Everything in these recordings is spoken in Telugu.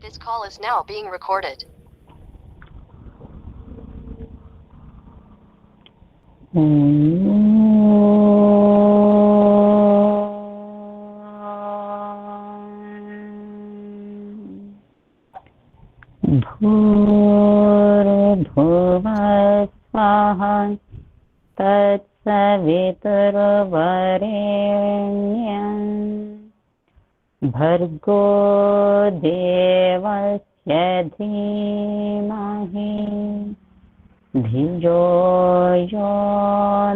This call is now being recorded. भूर्भुवस्वः तत्सवितुर्वरेण्यं भर्गो देवस्य धीमहि धियो यो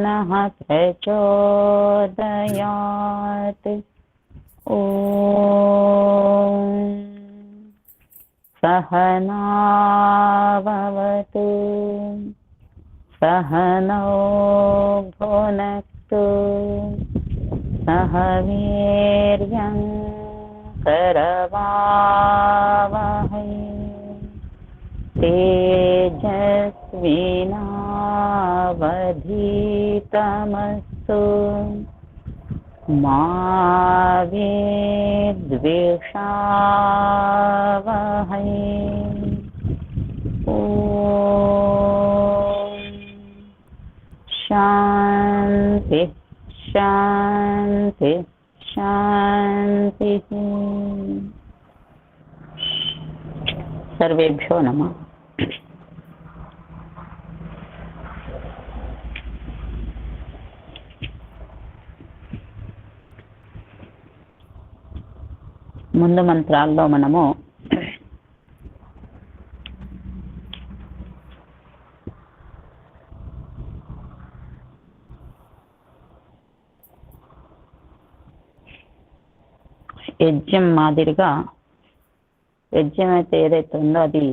नः प्रचोदयात्। ॐ सहनावतु सहनौ भुनक्तु सह वीर्यं करवावहै तेजस्विनावधीतमस्तु मा विद्विषावहै। ॐ शान्ति शान्ति शान्तिः। सर्वेभ्यो नमः। ముందు మంత్రాల్లో మనము యజ్ఞం మాదిరిగా యజ్ఞం అయితే ఏదైతే ఉందో అది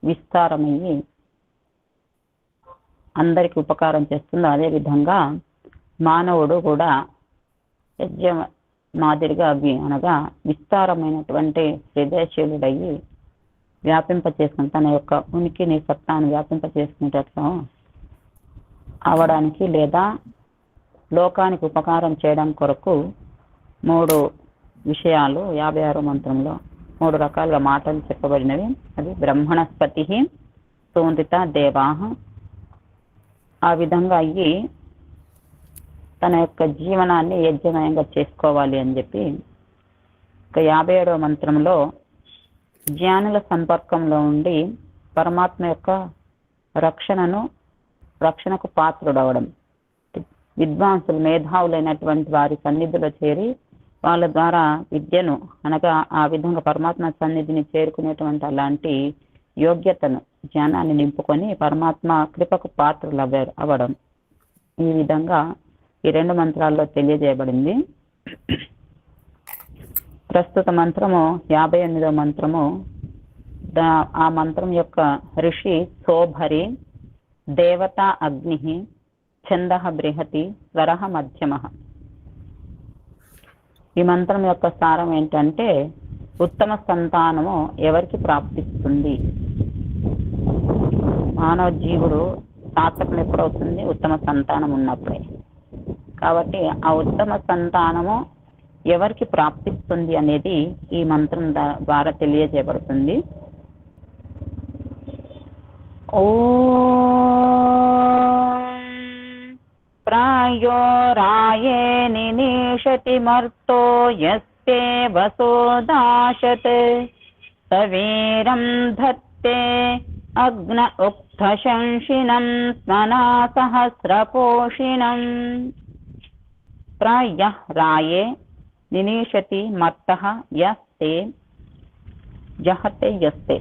విస్తారమయ్యి అందరికి ఉపకారం చేస్తుందో అదేవిధంగా మానవుడు కూడా యజ్ఞం మాదిరిగా అనగా విస్తారమైనటువంటి హృదయశీలుడయ్యి వ్యాపింపచేసుకుని తన యొక్క ఉనికిని సత్తాను వ్యాపింపచేసుకునేటట్లు అవడానికి లేదా లోకానికి ఉపకారం చేయడం కొరకు 3 విషయాలు 56వ మంత్రంలో 3 రకాలుగా మాటలు చెప్పబడినవి. అది బ్రహ్మణస్పతి సోందిత దేవాహ. ఆ విధంగా అయ్యి తన యొక్క జీవనాన్ని యజ్ఞమయంగా చేసుకోవాలి అని చెప్పి 57వ మంత్రంలో జ్ఞానుల సంపర్కంలో ఉండి పరమాత్మ యొక్క రక్షణకు పాత్రుడవడం, విద్వాంసులు మేధావులైనటువంటి వారి సన్నిధిలో చేరి వాళ్ళ ద్వారా విద్యను అనగా ఆ విధంగా పరమాత్మ సన్నిధిని చేరుకునేటువంటి అలాంటి యోగ్యతను జ్ఞానాన్ని నింపుకొని పరమాత్మ కృపకు పాత్రలు అవ్వడం, ఈ విధంగా ఈ 2 మంత్రాల్లో తెలియజేయబడింది. ప్రస్తుత మంత్రము 58వ మంత్రము. ఆ మంత్రం యొక్క ఋషి సోభరి, దేవత అగ్ని, ఛందః బృహతి, స్వరః మధ్యమః. ఈ మంత్రం యొక్క సారం ఏంటంటే ఉత్తమ సంతానము ఎవరికి ప్రాప్తిస్తుంది? మానవ జీవుడు సార్థకం ఎప్పుడవుతుంది? ఉత్తమ సంతానం ఉన్నప్పుడే. కాబట్టి ఆ ఉత్తమ సంతానము ఎవరికి ప్రాప్తిస్తుంది అనేది ఈ మంత్రం ద్వారా తెలియజేయబడుతుంది. ప్రాయో రాయే నినిషతి మర్తో యస్తే వసోదాశత్ సవీరం ధత్తే అగ్న ఉక్తశంషిణం స్మనా సహస్రపోషిణం. ప్రాయః రాయే నినిషతి మర్తః యస్తే జహతే యస్తే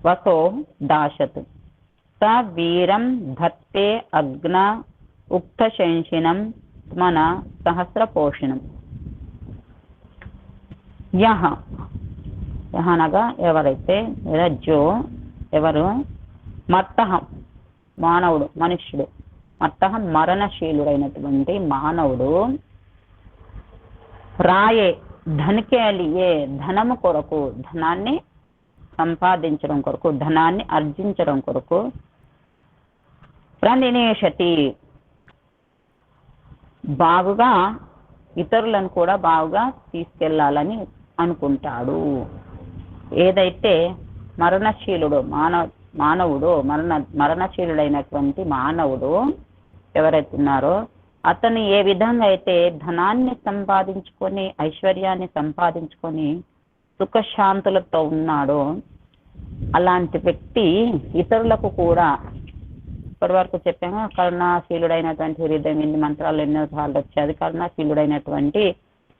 వసో దాశత్ స వీరం ధత్తే అగ్న ఉక్తశంషిణం స్మన సహస్రపోషిణం. యహ అనగా ఎవరైతే రజ్జో ఎవరు, మర్తః మానవుడు మనుష్యుడు, మర్తః మరణశీలుడైనటువంటి మానవుడు, రాయే ధనికేలియే ధనము కొరకు, ధనాన్ని సంపాదించడం కొరకు, ధనాన్ని ఆర్జించడం కొరకు, ప్రనినేషతి బాగుగా ఇతరులను కూడా బాగుగా తీసుకెళ్లాలని అనుకుంటాడు. ఏదైతే మరణశీలుడు మానవుడు మరణశీలుడైనటువంటి మానవుడు ఎవరైతే ఉన్నారో అతను ఏ విధంగా అయితే ధనాన్ని సంపాదించుకొని ఐశ్వర్యాన్ని సంపాదించుకొని సుఖశాంతులతో ఉన్నాడో అలాంటి వ్యక్తి ఇతరులకు కూడా, ఇప్పటి వరకు చెప్పాము కరుణాశీలుడైనటువంటి హృదయం, ఇన్ని మంత్రాలు ఎన్నోసార్లు వచ్చేది. కరుణాశీలుడైనటువంటి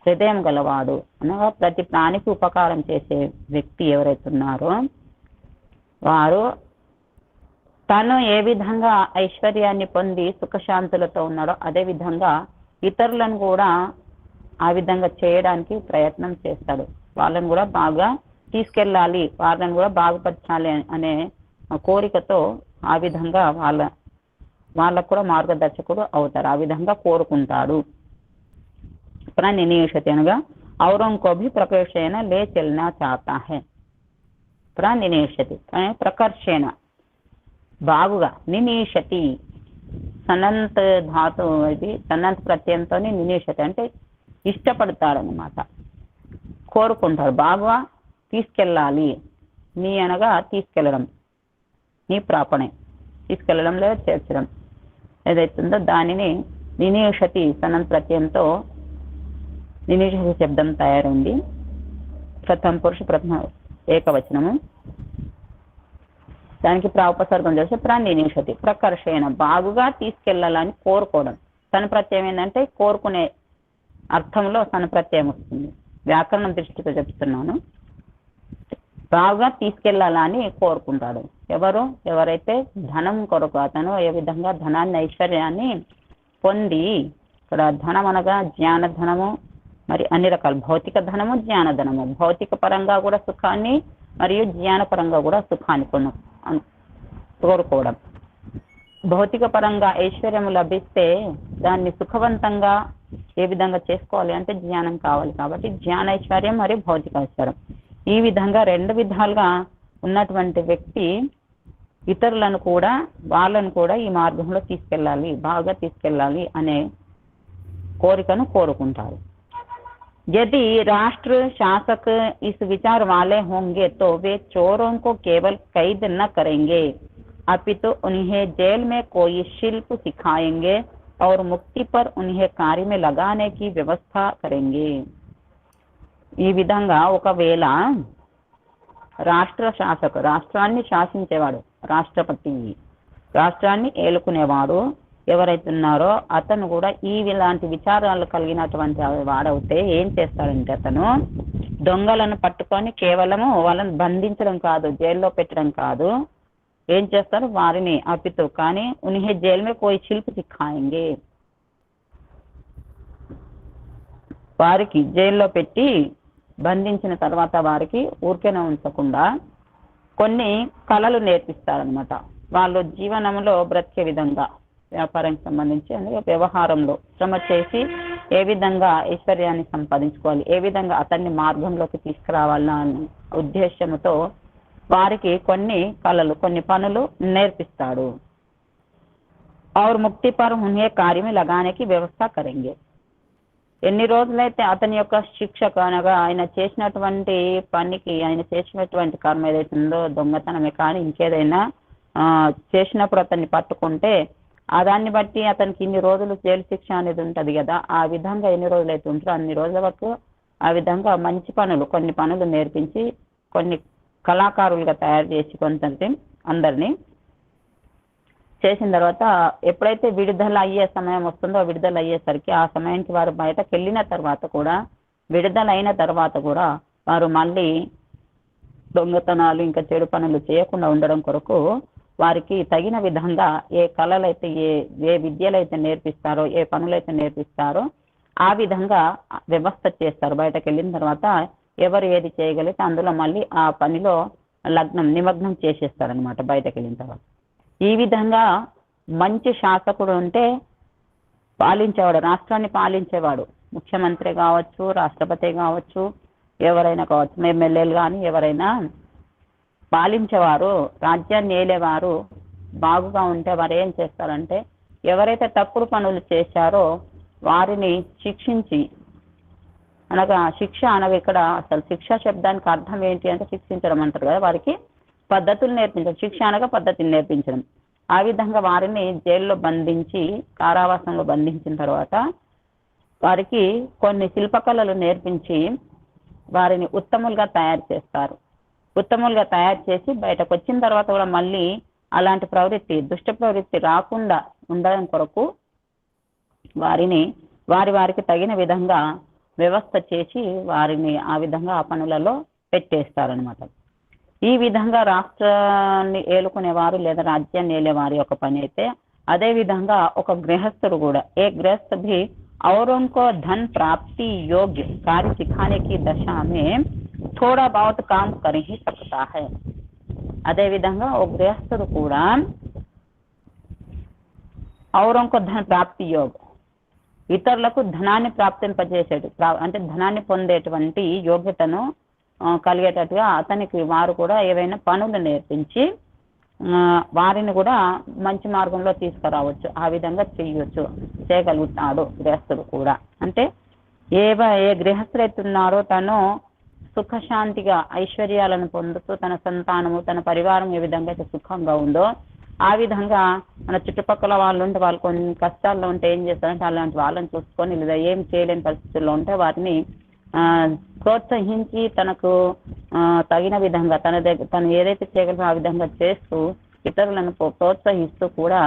హృదయం గలవాడు అనగా ప్రతి ప్రాణికి ఉపకారం చేసే వ్యక్తి ఎవరైతే ఉన్నారో వారు తను ఏ విధంగా ఐశ్వర్యాన్ని పొంది సుఖశాంతులతో ఉన్నాడో అదే విధంగా ఇతరులను కూడా ఆ విధంగా చేయడానికి ప్రయత్నం చేస్తాడు. వాళ్ళని కూడా బాగా తీసుకెళ్ళాలి, వాళ్ళని కూడా బాగుపరచాలి అనే కోరికతో ఆ విధంగా వాళ్ళకు కూడా మార్గదర్శకుడు అవుతారు. ఆ విధంగా కోరుకుంటాడు. प्रणिनिषति అనగా औरों को भी प्रकर्षेण ले चलना चाहता है. प्रणिनिषति ప్రకర్షేణ బాగుగా, నినీషతి సనంత ధాతు, ఇది సనంత ప్రత్యయంతో నినీషతి అంటే ఇష్టపడతాడనమాట, కోరుకుంటాడు, బాగా తీసుకెళ్ళాలి. నీ అనగా తీసుకెళ్ళడం, నీ ప్రాపణే తీసుకెళ్ళడం లేదా చేర్చడం ఏదైతుందో దానిని నినీషతి సనంత ప్రత్యయంతో నినీషతి శబ్దం తయారైంది. ప్రథమ పురుష ప్రథమ ఏకవచనము, దానికి ప్రాపసర్గం చేస్తే ప్రాణినిషతి ప్రకర్షణ బాగుగా తీసుకెళ్లాలని కోరుకోవడం. సన ప్రత్యయం ఏంటంటే కోరుకునే అర్థంలో సన ప్రత్యయం వస్తుంది. వ్యాకరణం దృష్టితో చెప్తున్నాను. బాగా తీసుకెళ్లాలని కోరుకుంటాడు. ఎవరైతే ధనం కొరకు, అతను ఏ విధంగా ధనాన్ని ఐశ్వర్యాన్ని పొంది, ఇక్కడ ధనం అనగా జ్ఞాన ధనము, మరి అన్ని రకాల భౌతిక ధనము జ్ఞాన ధనము, భౌతిక పరంగా కూడా సుఖాన్ని మరియు జ్ఞాన పరంగా కూడా సుఖాన్ని కోరుకోవడం. భౌతిక పరంగా ఐశ్వర్యము లభిస్తే దాన్ని సుఖవంతంగా ఏ విధంగా చేసుకోవాలి అంటే జ్ఞానం కావాలి. కాబట్టి జ్ఞానైశ్వర్యం మరియు భౌతిక ఐశ్వర్యం, ఈ విధంగా రెండు విధాలుగా ఉన్నటువంటి వ్యక్తి ఇతరులను కూడా వాళ్ళను కూడా ఈ మార్గంలో తీసుకెళ్ళాలి, బాగా తీసుకెళ్ళాలి అనే కోరికను కోరుకుంటారు. यदि राष्ट्र शासक इस विचार वाले होंगे तो वे चोरों को केवल कैद न करेंगे अपितु उन्हें जेल में कोई शिल्प सिखाएंगे और मुक्ति पर उन्हें कार्य में लगाने की व्यवस्था करेंगे. ఈ విధంగా ఒకవేళ రాష్ట్ర శాసక, రాష్ట్రాన్ని శాసించేవాడు, రాష్ట్రపతి, రాష్ట్రాన్ని ఏలుకునేవాడు ఎవరైతే ఉన్నారో అతను కూడా ఇలాంటి విచారాలు కలిగినటువంటి వాడవుతే ఏం చేస్తాడంటే అతను దొంగలను పట్టుకొని కేవలము వాళ్ళని బంధించడం కాదు, జైల్లో పెట్టడం కాదు, ఏం చేస్తారు వారిని అపితు కానీ ఉన్హే జైలు మే కోయి శిల్ప సిఖాయింగే, వారికి జైల్లో పెట్టి బంధించిన తర్వాత వారికి ఊరికేనే ఉంచకుండా కొన్ని కళలు నేర్పిస్తారనమాట. వాళ్ళు జీవనంలో బ్రతికే విధంగా, వ్యాపారానికి సంబంధించి అంటే వ్యవహారంలో శ్రమ చేసి ఏ విధంగా ఐశ్వర్యాన్ని సంపాదించుకోవాలి, ఏ విధంగా అతన్ని మార్గంలోకి తీసుకురావాలన్న ఉద్దేశంతో వారికి కొన్ని కళలు, కొన్ని పనులు నేర్పిస్తాడు. और मुक्ति पर उन्हें कार्य में लगाने की व्यवस्था करेंगे. ఎన్ని రోజులైతే అతని యొక్క శిక్షకు అనగా ఆయన చేసినటువంటి పనికి, ఆయన చేసినటువంటి కర్మ ఏదైతే ఉందో దొంగతనమే కానీ ఇంకేదైనా చేసినప్పుడు అతన్ని పట్టుకుంటే ఆ దాన్ని బట్టి అతనికి ఇన్ని రోజులు జైలు శిక్ష అనేది ఉంటుంది కదా, ఆ విధంగా ఎన్ని రోజులు అయితే ఉంటారో అన్ని రోజుల వరకు ఆ విధంగా మంచి పనులు, కొన్ని పనులు నేర్పించి కొన్ని కళాకారులుగా తయారు చేసి కొంత అందరినీ చేసిన తర్వాత ఎప్పుడైతే విడుదల అయ్యే సమయం వస్తుందో విడుదల అయ్యేసరికి ఆ సమయానికి వారు బయటకు వెళ్ళిన తర్వాత కూడా, విడుదల అయిన తర్వాత కూడా వారు మళ్ళీ దొంగతనాలు ఇంకా చెడు పనులు చేయకుండా ఉండడం కొరకు వారికి తగిన విధంగా ఏ కళలైతే ఏ విద్యలైతే నేర్పిస్తారో, ఏ పనులైతే నేర్పిస్తారో ఆ విధంగా వ్యవస్థ చేస్తారు. బయటకు వెళ్ళిన తర్వాత ఎవరు ఏది చేయగలిగితే అందులో మళ్ళీ ఆ పనిలో నిమగ్నం చేసేస్తారనమాట బయటకు వెళ్ళిన తర్వాత. ఈ విధంగా మంచి శాసకుడు ఉంటే పాలించేవాడు, రాష్ట్రాన్ని పాలించేవాడు, ముఖ్యమంత్రి కావచ్చు, రాష్ట్రపతి కావచ్చు, ఎవరైనా కావచ్చు, ఎమ్మెల్యేలు కానీ ఎవరైనా పాలించేవారు, రాజ్యాన్ని ఏలేవారు బాగుగా ఉంటే వారు ఏం చేస్తారంటే ఎవరైతే తప్పుడు పనులు చేశారో వారిని శిక్షించి అనగా శిక్ష అనగా ఇక్కడ అసలు శిక్ష శబ్దానికి అర్థం ఏంటి అంటే శిక్షించడం అంటారు కదా, వారికి పద్ధతులు నేర్పించడం. శిక్ష అనగా పద్ధతిని నేర్పించడం. ఆ విధంగా వారిని జైల్లో బంధించి కారావాసంలో బంధించిన తర్వాత వారికి కొన్ని శిల్పకళలు నేర్పించి వారిని ఉత్తములుగా తయారు చేస్తారు. ఉత్తములుగా తయారు చేసి బయటకు వచ్చిన తర్వాత కూడా మళ్ళీ అలాంటి ప్రవృత్తి, దుష్ట ప్రవృత్తి రాకుండా ఉండడం కొరకు వారికి తగిన విధంగా వ్యవస్థ చేసి వారిని ఆ విధంగా ఆ పనులలో పెట్టేస్తారనమాట. ఈ విధంగా రాష్ట్రాన్ని ఏలుకునేవారు లేదా రాజ్యాన్ని ఏలేవారి యొక్క పని అయితే, అదే విధంగా ఒక గృహస్థుడు కూడా ఏ గృహస్థ भी और उनको धन प्राप्ति योग्य कार्य सिखाने की दशा में थोड़ा बहुत काम कर ही सकता है. అదే విధంగా ఒక గృహస్థుడు కూడా और उनको धन प्राप्ति योग ఇతరులకు ధనాన్ని ప్రాప్తింపజేసేటు అంటే ధనాన్ని పొందేటువంటి యోగ్యతను కలిగేటట్టుగా అతనికి వారు కూడా ఏవైనా పనులు నేర్పించి వారిని కూడా మంచి మార్గంలో తీసుకురావచ్చు. ఆ విధంగా చేయగలుగుతాడు గృహస్థుడు కూడా. అంటే ఏ గృహస్థుడు ఎత్తున్నాడో తను సుఖశాంతిగా ఐశ్వర్యాలను పొందుతూ తన సంతానము తన పరివారం ఏ విధంగా అయితే సుఖంగా ఉందో ఆ విధంగా మన చుట్టుపక్కల వాళ్ళు ఉంటే వాళ్ళు కొన్ని కష్టాల్లో ఉంటే ఏం చేస్తారంటే అలాంటి వాళ్ళని చూసుకొని లేదా ఏం చేయలేని పరిస్థితుల్లో ఉంటే వారిని ప్రోత్సహించి తనకు తగిన విధంగా తను ఏదైతే చేయగలరో ఆ విధంగా చేస్తూ ఇతరులను ప్రోత్సహిస్తూ కూడా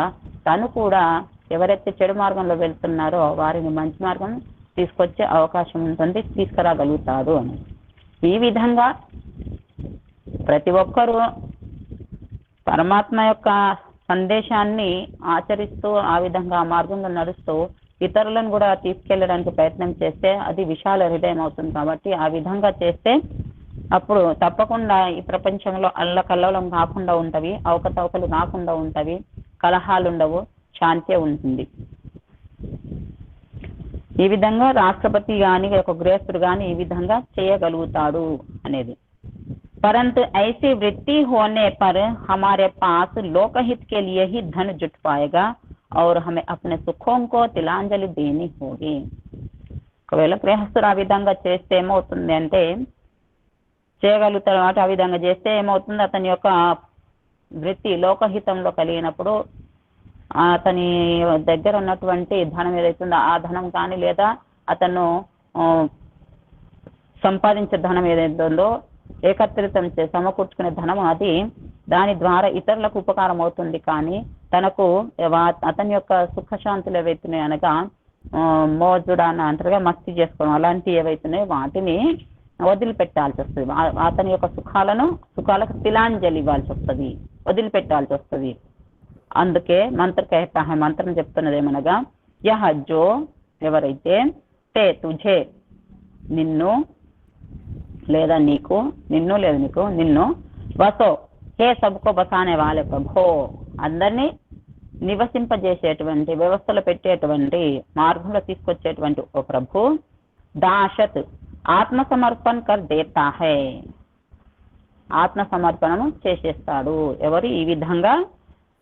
తను కూడా ఎవరైతే చెడు మార్గంలో వెళ్తున్నారో వారిని మంచి మార్గం తీసుకొచ్చే అవకాశం ఉంటుంది, తీసుకురాగలుగుతాడు అని. ఈ విధంగా ప్రతి ఒక్కరూ పరమాత్మ యొక్క సందేశాన్ని ఆచరిస్తూ ఆ విధంగా ఆ మార్గంలో నడుస్తూ ఇతరులను కూడా తీసుకెళ్ళడానికి ప్రయత్నం చేస్తే అది విశాల హృదయం అవుతుంది. కాబట్టి ఆ విధంగా చేస్తే అప్పుడు తప్పకుండా ఈ ప్రపంచంలో అల్లకల్లోలం కాకుండా ఉంటవి, అవకతవకలు కాకుండా ఉంటవి, కలహాలు ఉండవు, శాంతి ఉంటుంది. ఈ విధంగా రాష్ట్రపతి కానీ ఒక గృహస్థుడు కానీ ఈ విధంగా చేయగలుగుతాడు అనేది. परंतु ऐसी वृत्ति होने पर हमारे पास लोकहित के लिए ही धन जुट पाएगा और हमें अपने सुखों को तिलांजलि देनी होगी. ఒకవేళ గృహస్థుడు ఆ విధంగా చేస్తే ఏమవుతుంది అంటే చేయగలుగుతాడు అన్నమాట. ఆ విధంగా చేస్తే ఏమవుతుంది, అతని యొక్క వృత్తి లోకహితంలో కలిగినప్పుడు అతని దగ్గర ఉన్నటువంటి ధనం ఏదైతుందో ఆ ధనం కానీ లేదా అతను సంపాదించే ధనం ఏదైతుందో ఏకత్రితం సమకూర్చుకునే ధనం అది దాని ద్వారా ఇతరులకు ఉపకారం అవుతుంది. కానీ తనకు అతని యొక్క సుఖశాంతులు ఏవైతున్నాయి అనగా మోజుడాన అంటారుగా మస్తి చేసుకోవడం అలాంటివి ఏవైతున్నాయో వాటిని వదిలిపెట్టాల్సి వస్తుంది. అతని యొక్క సుఖాలకు తిలాంజలి ఇవ్వాల్సి వస్తుంది, వదిలిపెట్టాల్సి వస్తుంది. అందుకే మంత్రం చెప్తున్నది ఏమనగా యహ జో ఎవరైతే తే తుఝే నిన్ను లేదా నీకు నిన్ను వసో హే సబ్కో బసానే వాళ్ళ ప్రభో అందరినీ నివసింపజేసేటువంటి వ్యవస్థలో పెట్టేటువంటి మార్గంలో తీసుకొచ్చేటువంటి ఓ ప్రభు దాశత్ ఆత్మసమర్పణ కర్ దేతా హై ఆత్మసమర్పణము చేసేస్తాడు. ఎవరు ఈ విధంగా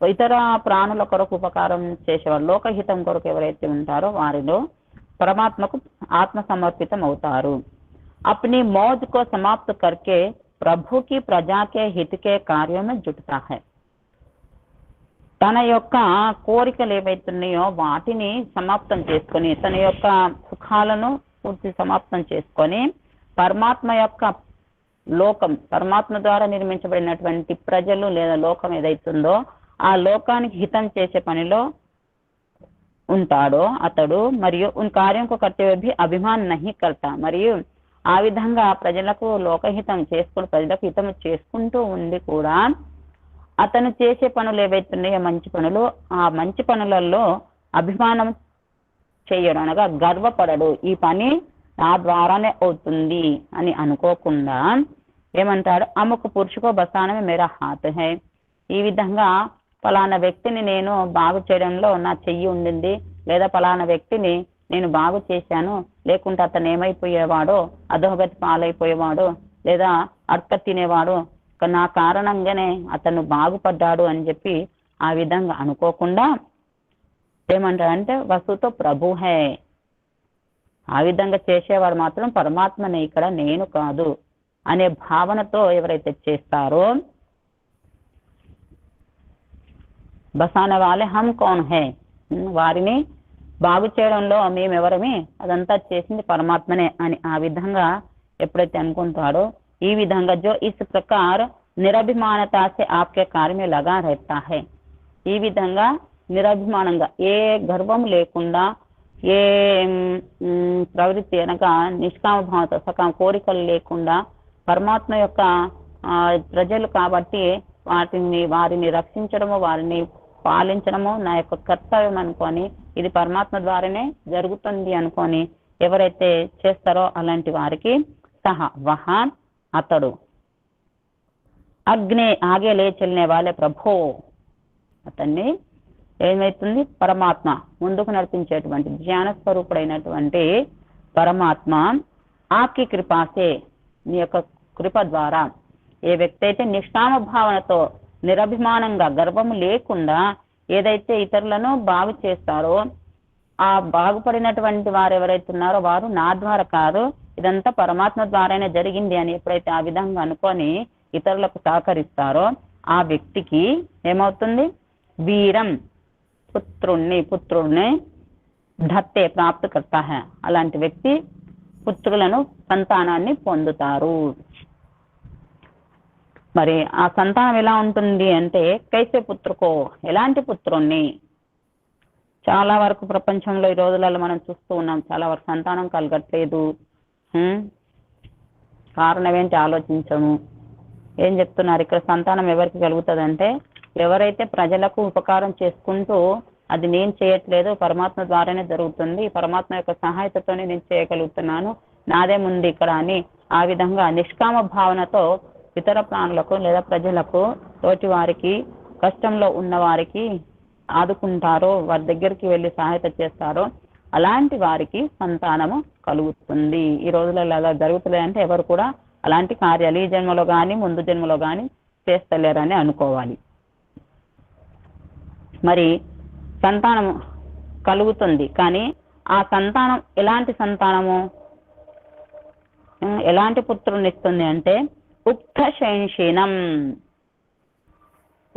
ఇతర ప్రాణుల కొరకు ఉపకారం చేసేవారు లోకహితం కొరకు ఎవరైతే ఉంటారో వారిలో పరమాత్మకు ఆత్మ సమర్పితం అవుతారు. अपनी मौज को समाप्त करके प्रभु की प्रजा के हित के कार्यों में जुटता है. తన యొక్క కోరికలు ఏవైతున్నాయో వాటిని సమాప్తం చేసుకొని తన యొక్క సుఖాలను పూర్తి సమాప్తం చేసుకొని పరమాత్మ యొక్క లోకం పరమాత్మ ద్వారా నిర్మించబడినటువంటి ప్రజలు లేదా లోకం ఏదైతుందో ఆ లోకానికి హితం చేసే పనిలో ఉంటాడో అతడు. మరియు ఉన్ కార్యం को करते हुए भी अभिमान नहीं करता. మరియు ఆ విధంగా ప్రజలకు లోకహితం చేసుకుని ప్రజలకు హితం చేసుకుంటూ ఉండి కూడా అతను చేసే పనులు ఏవైతున్నాయో మంచి పనులు ఆ మంచి పనులలో అభిమానం చేయడం అనగా గర్వపడడు. ఈ పని నా ద్వారానే అవుతుంది అని అనుకోకుండా ఏమంటాడు అముక్ పురుషుకో బసానమే మేరా హాత్ హై. ఈ విధంగా ఫలానా వ్యక్తిని నేను బాగు చేయడంలో నా చెయ్యి ఉండింది లేదా ఫలానా వ్యక్తిని నేను బాగు చేశాను లేకుంటే అతను ఏమైపోయేవాడో అధోగతి పాలైపోయేవాడు లేదా అడక తినేవాడు నా కారణంగానే అతను బాగుపడ్డాడు అని చెప్పి ఆ విధంగా అనుకోకుండా ఏమంటాడంటే వసుతో ప్రభు హై ఆ విధంగా చేసేవాడు మాత్రం పరమాత్మనే, ఇక్కడ నేను కాదు అనే భావనతో ఎవరైతే చేస్తారో, బసానే వాలే హమ్ కౌన్ హై, వారిని బాగు చేయడంలో మేమెవరమే, అదంతా చేసింది పరమాత్మనే అని ఆ విధంగా ఎప్పుడైతే అనుకుంటాడో, ఈ విధంగా జో ఇస్ ప్రకార్ నిరభిమానతా సే ఆప్కే కార్య మే లగా रहता है, ఈ విధంగా నిరభిమానంగా ఏ గర్వం లేకుండా ఏ ప్రవృత్తి అనగా నిష్కామ భావత సకామ కోరికలు లేకుండా పరమాత్మ యొక్క ప్రజలు కాబట్టి వారిని రక్షించడము, వారిని పాలించడము నా యొక్క కర్తవ్యం అనుకొని, ఇది పరమాత్మ ద్వారానే జరుగుతుంది అనుకొని ఎవరైతే చేస్తారో అలాంటి వారికి సహా వహ అతడు అగ్నే ఆగే లే చల్నే వాళ్ళే ప్రభో, అతన్ని ఏమైతుంది పరమాత్మ ముందుకు నడిపించేటువంటి జ్ఞాన స్వరూపుడైనటువంటి పరమాత్మ ఆకి కృపాసే, నీ యొక్క కృప ద్వారా ఏ వ్యక్తి అయితే నిష్కామ భావనతో నిరభిమానంగా గర్వము లేకుండా ఏదైతే ఇతరులను బాగు చేస్తారో, ఆ బాగుపడినటువంటి వారు ఎవరైతే ఉన్నారో వారు నా ద్వారా కాదు, ఇదంతా పరమాత్మ ద్వారానే జరిగింది అని ఎప్పుడైతే ఆ విధంగా అనుకొని ఇతరులకు సహకరిస్తారో ఆ వ్యక్తికి ఏమవుతుంది, వీరం పుత్రుణ్ణి ధత్తే ప్రాప్త కర్తా హై, అలాంటి వ్యక్తి పుత్రులను సంతానాన్ని పొందుతారు. మరి ఆ సంతానం ఎలా ఉంటుంది అంటే కైసే పుత్రకో, ఎలాంటి పుత్రుణ్ణి. చాలా వరకు ప్రపంచంలో ఈ రోజులలో మనం చూస్తూ ఉన్నాం, చాలా వరకు సంతానం కలగట్లేదు. కారణం ఏంటి ఆలోచించము. ఏం చెప్తున్నారు ఇక్కడ, సంతానం ఎవరికి కలుగుతుందంటే ఎవరైతే ప్రజలకు ఉపకారం చేసుకుంటూ అది నేను చేయట్లేదు, పరమాత్మ ద్వారానే జరుగుతుంది, పరమాత్మ యొక్క సహాయతతోనే నేను చేయగలుగుతున్నాను, నాదే ముందు ఇక్కడ అని ఆ విధంగా నిష్కామ భావనతో ఇతర ప్రాణులకు లేదా ప్రజలకు, తోటి వారికి, కష్టంలో ఉన్న వారికి ఆదుకుంటారో, వారి దగ్గరికి వెళ్ళి సహాయత చేస్తారో అలాంటి వారికి సంతానము కలుగుతుంది. ఈ రోజులలో అలా జరుగుతున్నాయి అంటే ఎవరు కూడా అలాంటి కార్యాలు ఈ జన్మలో కానీ ముందు జన్మలో కానీ చేస్తలేరని అనుకోవాలి. మరి సంతానము కలుగుతుంది, కానీ ఆ సంతానం ఎలాంటి సంతానము, ఎలాంటి పుత్రుని ఇస్తుంది అంటే ఉక్త శైన్షీనం.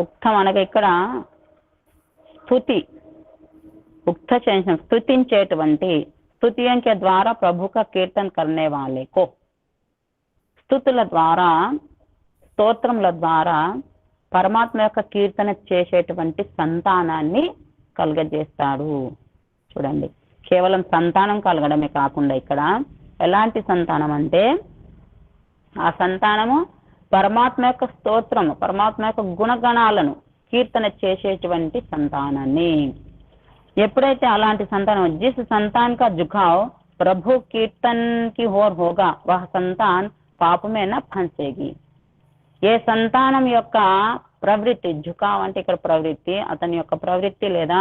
ఉక్తం అనగా ఇక్కడ స్తుతి, ఉక్త శైన్షీనం స్తుతించేటువంటి, స్తుతించే ద్వారా ప్రభుక కీర్తన కర్నే వాళ్ళేకో, స్తుతుల ద్వారా స్తోత్రముల ద్వారా పరమాత్మ యొక్క కీర్తన చేసేటువంటి సంతానాన్ని కలుగజేస్తాడు. చూడండి, కేవలం సంతానం కలగడమే కాకుండా ఇక్కడ ఎలాంటి సంతానం అంటే ఆ సంతానము పరమాత్మ యొక్క స్తోత్రము, పరమాత్మ యొక్క గుణగణాలను కీర్తన చేసేటువంటి సంతానాన్ని. ఎప్పుడైతే అలాంటి సంతానం జిస్ సంతాన్ కా జుగావ్ ప్రభు కీర్తన్ కి ఓర్ హోగా వహ సంతాన్ పాపమే నా ఫంసేగి. ఏ సంతానం యొక్క ప్రవృత్తి, జుకావ్ అంటే ఇక్కడ ప్రవృత్తి, అతని యొక్క ప్రవృత్తి లేదా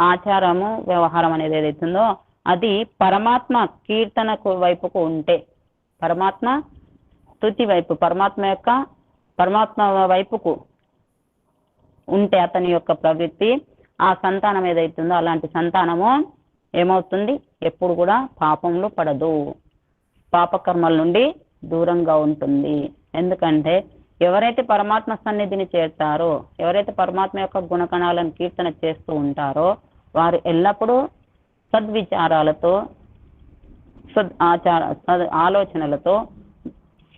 ఆచారము వ్యవహారం అనేది ఏదైతుందో అది పరమాత్మ కీర్తనకు వైపుకు ఉంటే, పరమాత్మ స్తుతి వైపు, పరమాత్మ వైపుకు ఉంటే అతని యొక్క ప్రవృత్తి, ఆ సంతానం ఏదైతుందో అలాంటి సంతానము ఏమవుతుంది, ఎప్పుడు కూడా పాపంలో పడదు, పాపకర్మల నుండి దూరంగా ఉంటుంది. ఎందుకంటే ఎవరైతే పరమాత్మ సన్నిధిని చేస్తారో, ఎవరైతే పరమాత్మ యొక్క గుణగణాలను కీర్తన చేస్తూ ఉంటారో వారు ఎల్లప్పుడూ సద్విచారాలతో, సద్ ఆలోచనలతో,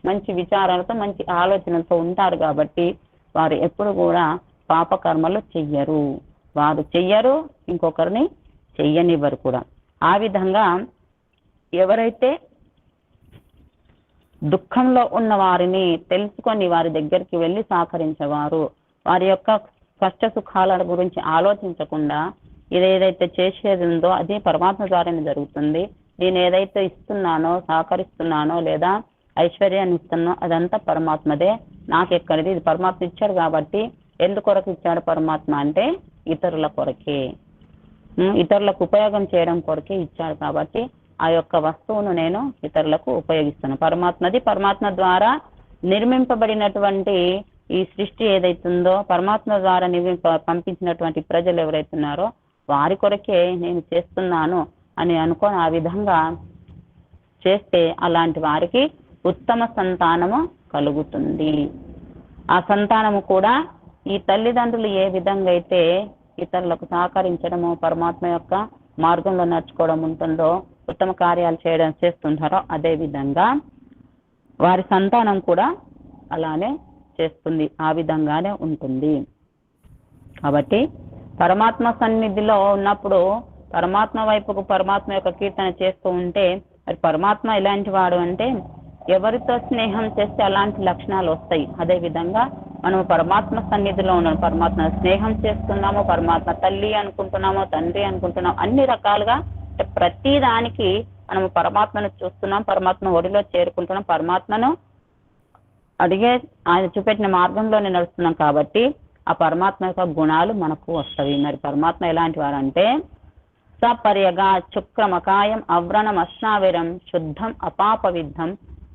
మంచి విచారాలతో, మంచి ఆలోచనలతో ఉంటారు. కాబట్టి వారు ఎప్పుడు కూడా పాపకర్మలు చెయ్యరు, వారు చెయ్యరు, ఇంకొకరిని చెయ్యనివ్వరు కూడా. ఆ విధంగా ఎవరైతే దుఃఖంలో ఉన్న వారిని తెలుసుకొని వారి దగ్గరికి వెళ్ళి సహకరించేవారు, వారి యొక్క కష్ట సుఖాల గురించి ఆలోచించకుండా ఇదేదైతే చేసేది ఉందో అది పరమాత్మ ద్వారానే జరుగుతుంది, నేను ఏదైతే ఇస్తున్నానో, సహకరిస్తున్నానో లేదా ఐశ్వర్యాన్ని ఇస్తున్నానో అదంతా పరమాత్మదే, నాకెక్కడిది, ఇది పరమాత్మ ఇచ్చాడు. కాబట్టి ఎందుకొరకు ఇచ్చాడు పరమాత్మ అంటే ఇతరుల కొరకే, ఇతరులకు ఉపయోగం చేయడం కొరకే ఇచ్చాడు. కాబట్టి ఆ యొక్క వస్తువును నేను ఇతరులకు ఉపయోగిస్తాను. పరమాత్మది, పరమాత్మ ద్వారా నిర్మింపబడినటువంటి ఈ సృష్టి ఏదైతుందో, పరమాత్మ ద్వారా పంపించినటువంటి ప్రజలు ఎవరైతున్నారో వారి కొరకే నేను చేస్తున్నాను అని అనుకొని ఆ విధంగా చేస్తే అలాంటి వారికి ఉత్తమ సంతానము కలుగుతుంది. ఆ సంతానము కూడా ఈ తల్లిదండ్రులు ఏ విధంగా అయితే ఇతరులకు సహకరించడము, పరమాత్మ యొక్క మార్గంలో నడుచుకోవడం ఉంటుందో, ఉత్తమ కార్యాలు చేస్తుంటారో అదే విధంగా వారి సంతానం కూడా అలానే చేస్తుంది, ఆ విధంగానే ఉంటుంది. కాబట్టి పరమాత్మ సన్నిధిలో ఉన్నప్పుడు పరమాత్మ వైపుకు పరమాత్మ యొక్క కీర్తన చేస్తూ ఉంటే మరి పరమాత్మ ఎలాంటి వాడు అంటే ఎవరితో స్నేహం చేస్తే అలాంటి లక్షణాలు వస్తాయి. అదే విధంగా మనము పరమాత్మ సన్నిధిలో ఉన్నాము, పరమాత్మ స్నేహం చేస్తున్నాము, పరమాత్మ తల్లి అనుకుంటున్నాము, తండ్రి అనుకుంటున్నాము, అన్ని రకాలుగా ప్రతి దానికి మనము పరమాత్మను చూస్తున్నాం, పరమాత్మ ఒడిలో చేరుకుంటున్నాం, పరమాత్మను అడిగే ఆయన చూపెట్టిన మార్గంలోనే నడుస్తున్నాం. కాబట్టి ఆ పరమాత్మ యొక్క గుణాలు మనకు వస్తాయి. మరి పరమాత్మ ఎలాంటి వారంటే సపర్యగా చుక్రమకాయం అవ్రణం అస్నావిరం శుద్ధం అపాపవిద్ధం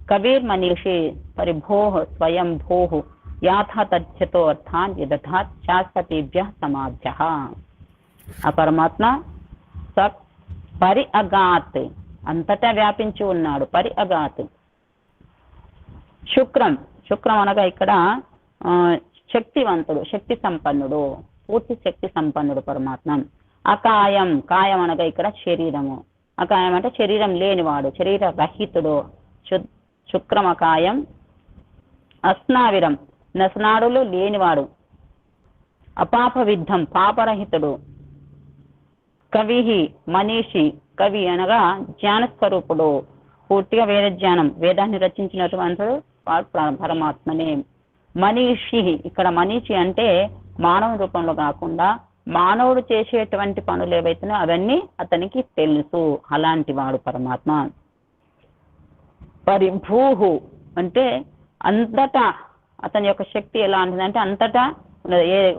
కబీర్ మనీషి పరిభోః స్వయంభూః యాథా తథ్యతో అర్థాన్ యదథాత్ శాశ్వతీభ్య సమాభ్యః. ఆ పరమాత్మ పరి అగాత్, అంతటా వ్యాపించి ఉన్నాడు. పరి అగాత్. శుక్రం అనగా ఇక్కడ శక్తివంతుడు, శక్తి సంపన్నుడు, పూర్తి శక్తి సంపన్నుడు పరమాత్మ. అకాయం, కాయం అనగా ఇక్కడ శరీరము. అకాయం అంటే శరీరం లేనివాడు, శరీర రహితుడు. శుక్రమకాయం. అస్నావిరం, నస్నాడులు లేనివాడు. అపాపవిద్ధం, పాపరహితుడు. కవిహి, మనీషి. కవి అనగా జ్ఞానస్వరూపుడు, పూర్తిగా వేద జ్ఞానం, వేదాన్ని రచించినటువంటి పరమాత్మనే. మనీషి, ఇక్కడ మనీషి అంటే మానవ రూపంలో కాకుండా మానవుడు చేసేటువంటి పనులు ఏవైతున్నాయో అవన్నీ అతనికి తెలుసు, అలాంటి వాడు పరమాత్మ. పరిభూహు అంటే అంతటా అతని యొక్క శక్తి ఎలా ఉంటుందంటే అంతటా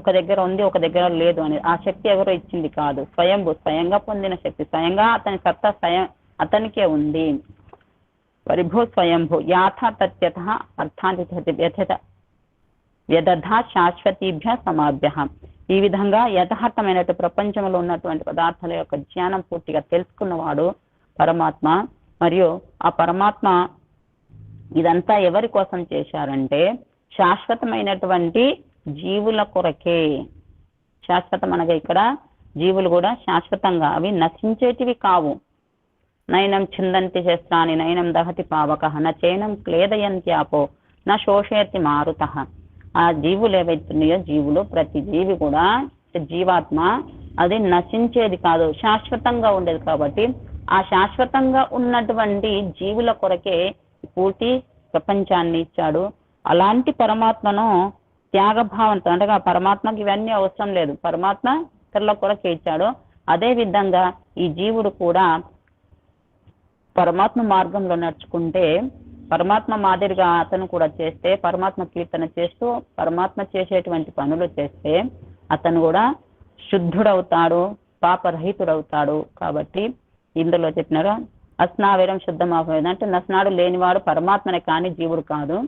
ఒక దగ్గర ఉంది, ఒక దగ్గర లేదు అని. ఆ శక్తి ఎవరో ఇచ్చింది కాదు, స్వయంగా పొందిన శక్తి, స్వయంగా అతని సత్తా అతనికే ఉంది. పరిభూ స్వయంభూ యాథా తథ్యత అర్థాంత వ్యదధా శాశ్వతీభ్య సమాభ్య. ఈ విధంగా యథార్థమైనట్టు ప్రపంచంలో ఉన్నటువంటి పదార్థాల యొక్క జ్ఞానం పూర్తిగా తెలుసుకున్నవాడు పరమాత్మ. మరియు ఆ పరమాత్మ ఇదంతా ఎవరి కోసం చేశారంటే శాశ్వతమైనటువంటి జీవుల కొరకే. శాశ్వతం అనగా ఇక్కడ జీవులు కూడా శాశ్వతంగా, అవి నశించేటివి కావు. నయనం చిందంతి శస్త్రాన్ని నయనం దహతి పావక నైనం క్లేదయంత్యాపో నా శోషయతి మారుత. ఆ జీవులు ఏవైతున్నాయో, జీవులు ప్రతి జీవి కూడా జీవాత్మ అది నశించేది కాదు, శాశ్వతంగా ఉండేది. కాబట్టి ఆ శాశ్వతంగా ఉన్నటువంటి జీవుల కొరకే పూర్తి ప్రపంచాన్ని ఇచ్చాడు. అలాంటి పరమాత్మను త్యాగభావంతో, అంటే పరమాత్మకి ఇవన్నీ అవసరం లేదు, పరమాత్మ ఇతరుల కొరకే ఇచ్చాడు. అదే విధంగా ఈ జీవుడు కూడా పరమాత్మ మార్గంలో నడుచుకుంటే, పరమాత్మ మాదిరిగా అతను కూడా చేస్తే, పరమాత్మ కీర్తన చేస్తూ పరమాత్మ చేసేటువంటి పనులు చేస్తే అతను కూడా శుద్ధుడవుతాడు, పాపరహితుడవుతాడు. కాబట్టి ఇందులో చెప్పినారు అస్నావిరం శుద్ధమాపోయేది అంటే నస్నాడు లేనివాడు పరమాత్మనే కానీ జీవుడు కాదు.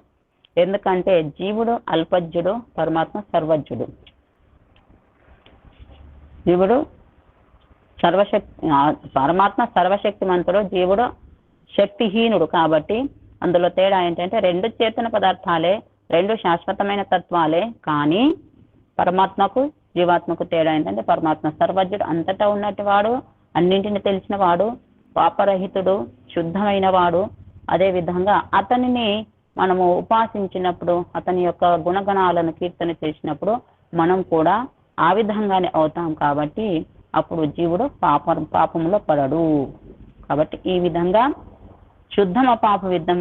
ఎందుకంటే జీవుడు అల్పజ్ఞుడు, పరమాత్మ సర్వజ్ఞుడు. జీవుడు పరమాత్మ సర్వశక్తిమంతుడు, జీవుడు శక్తిహీనుడు. కాబట్టి అందులో తేడా ఏంటంటే రెండు చేతన పదార్థాలే, రెండు శాశ్వతమైన తత్వాలే. కానీ పరమాత్మకు జీవాత్మకు తేడా ఏంటంటే పరమాత్మ సర్వజ్ఞుడు, అంతటా ఉన్నట్టు వాడు, అన్నింటిని తెలిసిన వాడు, పాపరహితుడు, శుద్ధమైన వాడు. అదే విధంగా అతనిని మనము ఉపాసించినప్పుడు, అతని యొక్క గుణగణాలను కీర్తన చేసినప్పుడు మనం కూడా ఆ విధంగానే అవుతాం. కాబట్టి అప్పుడు జీవుడు పాపంలో పడడు. కాబట్టి ఈ విధంగా శుద్ధం అపాప విద్ధం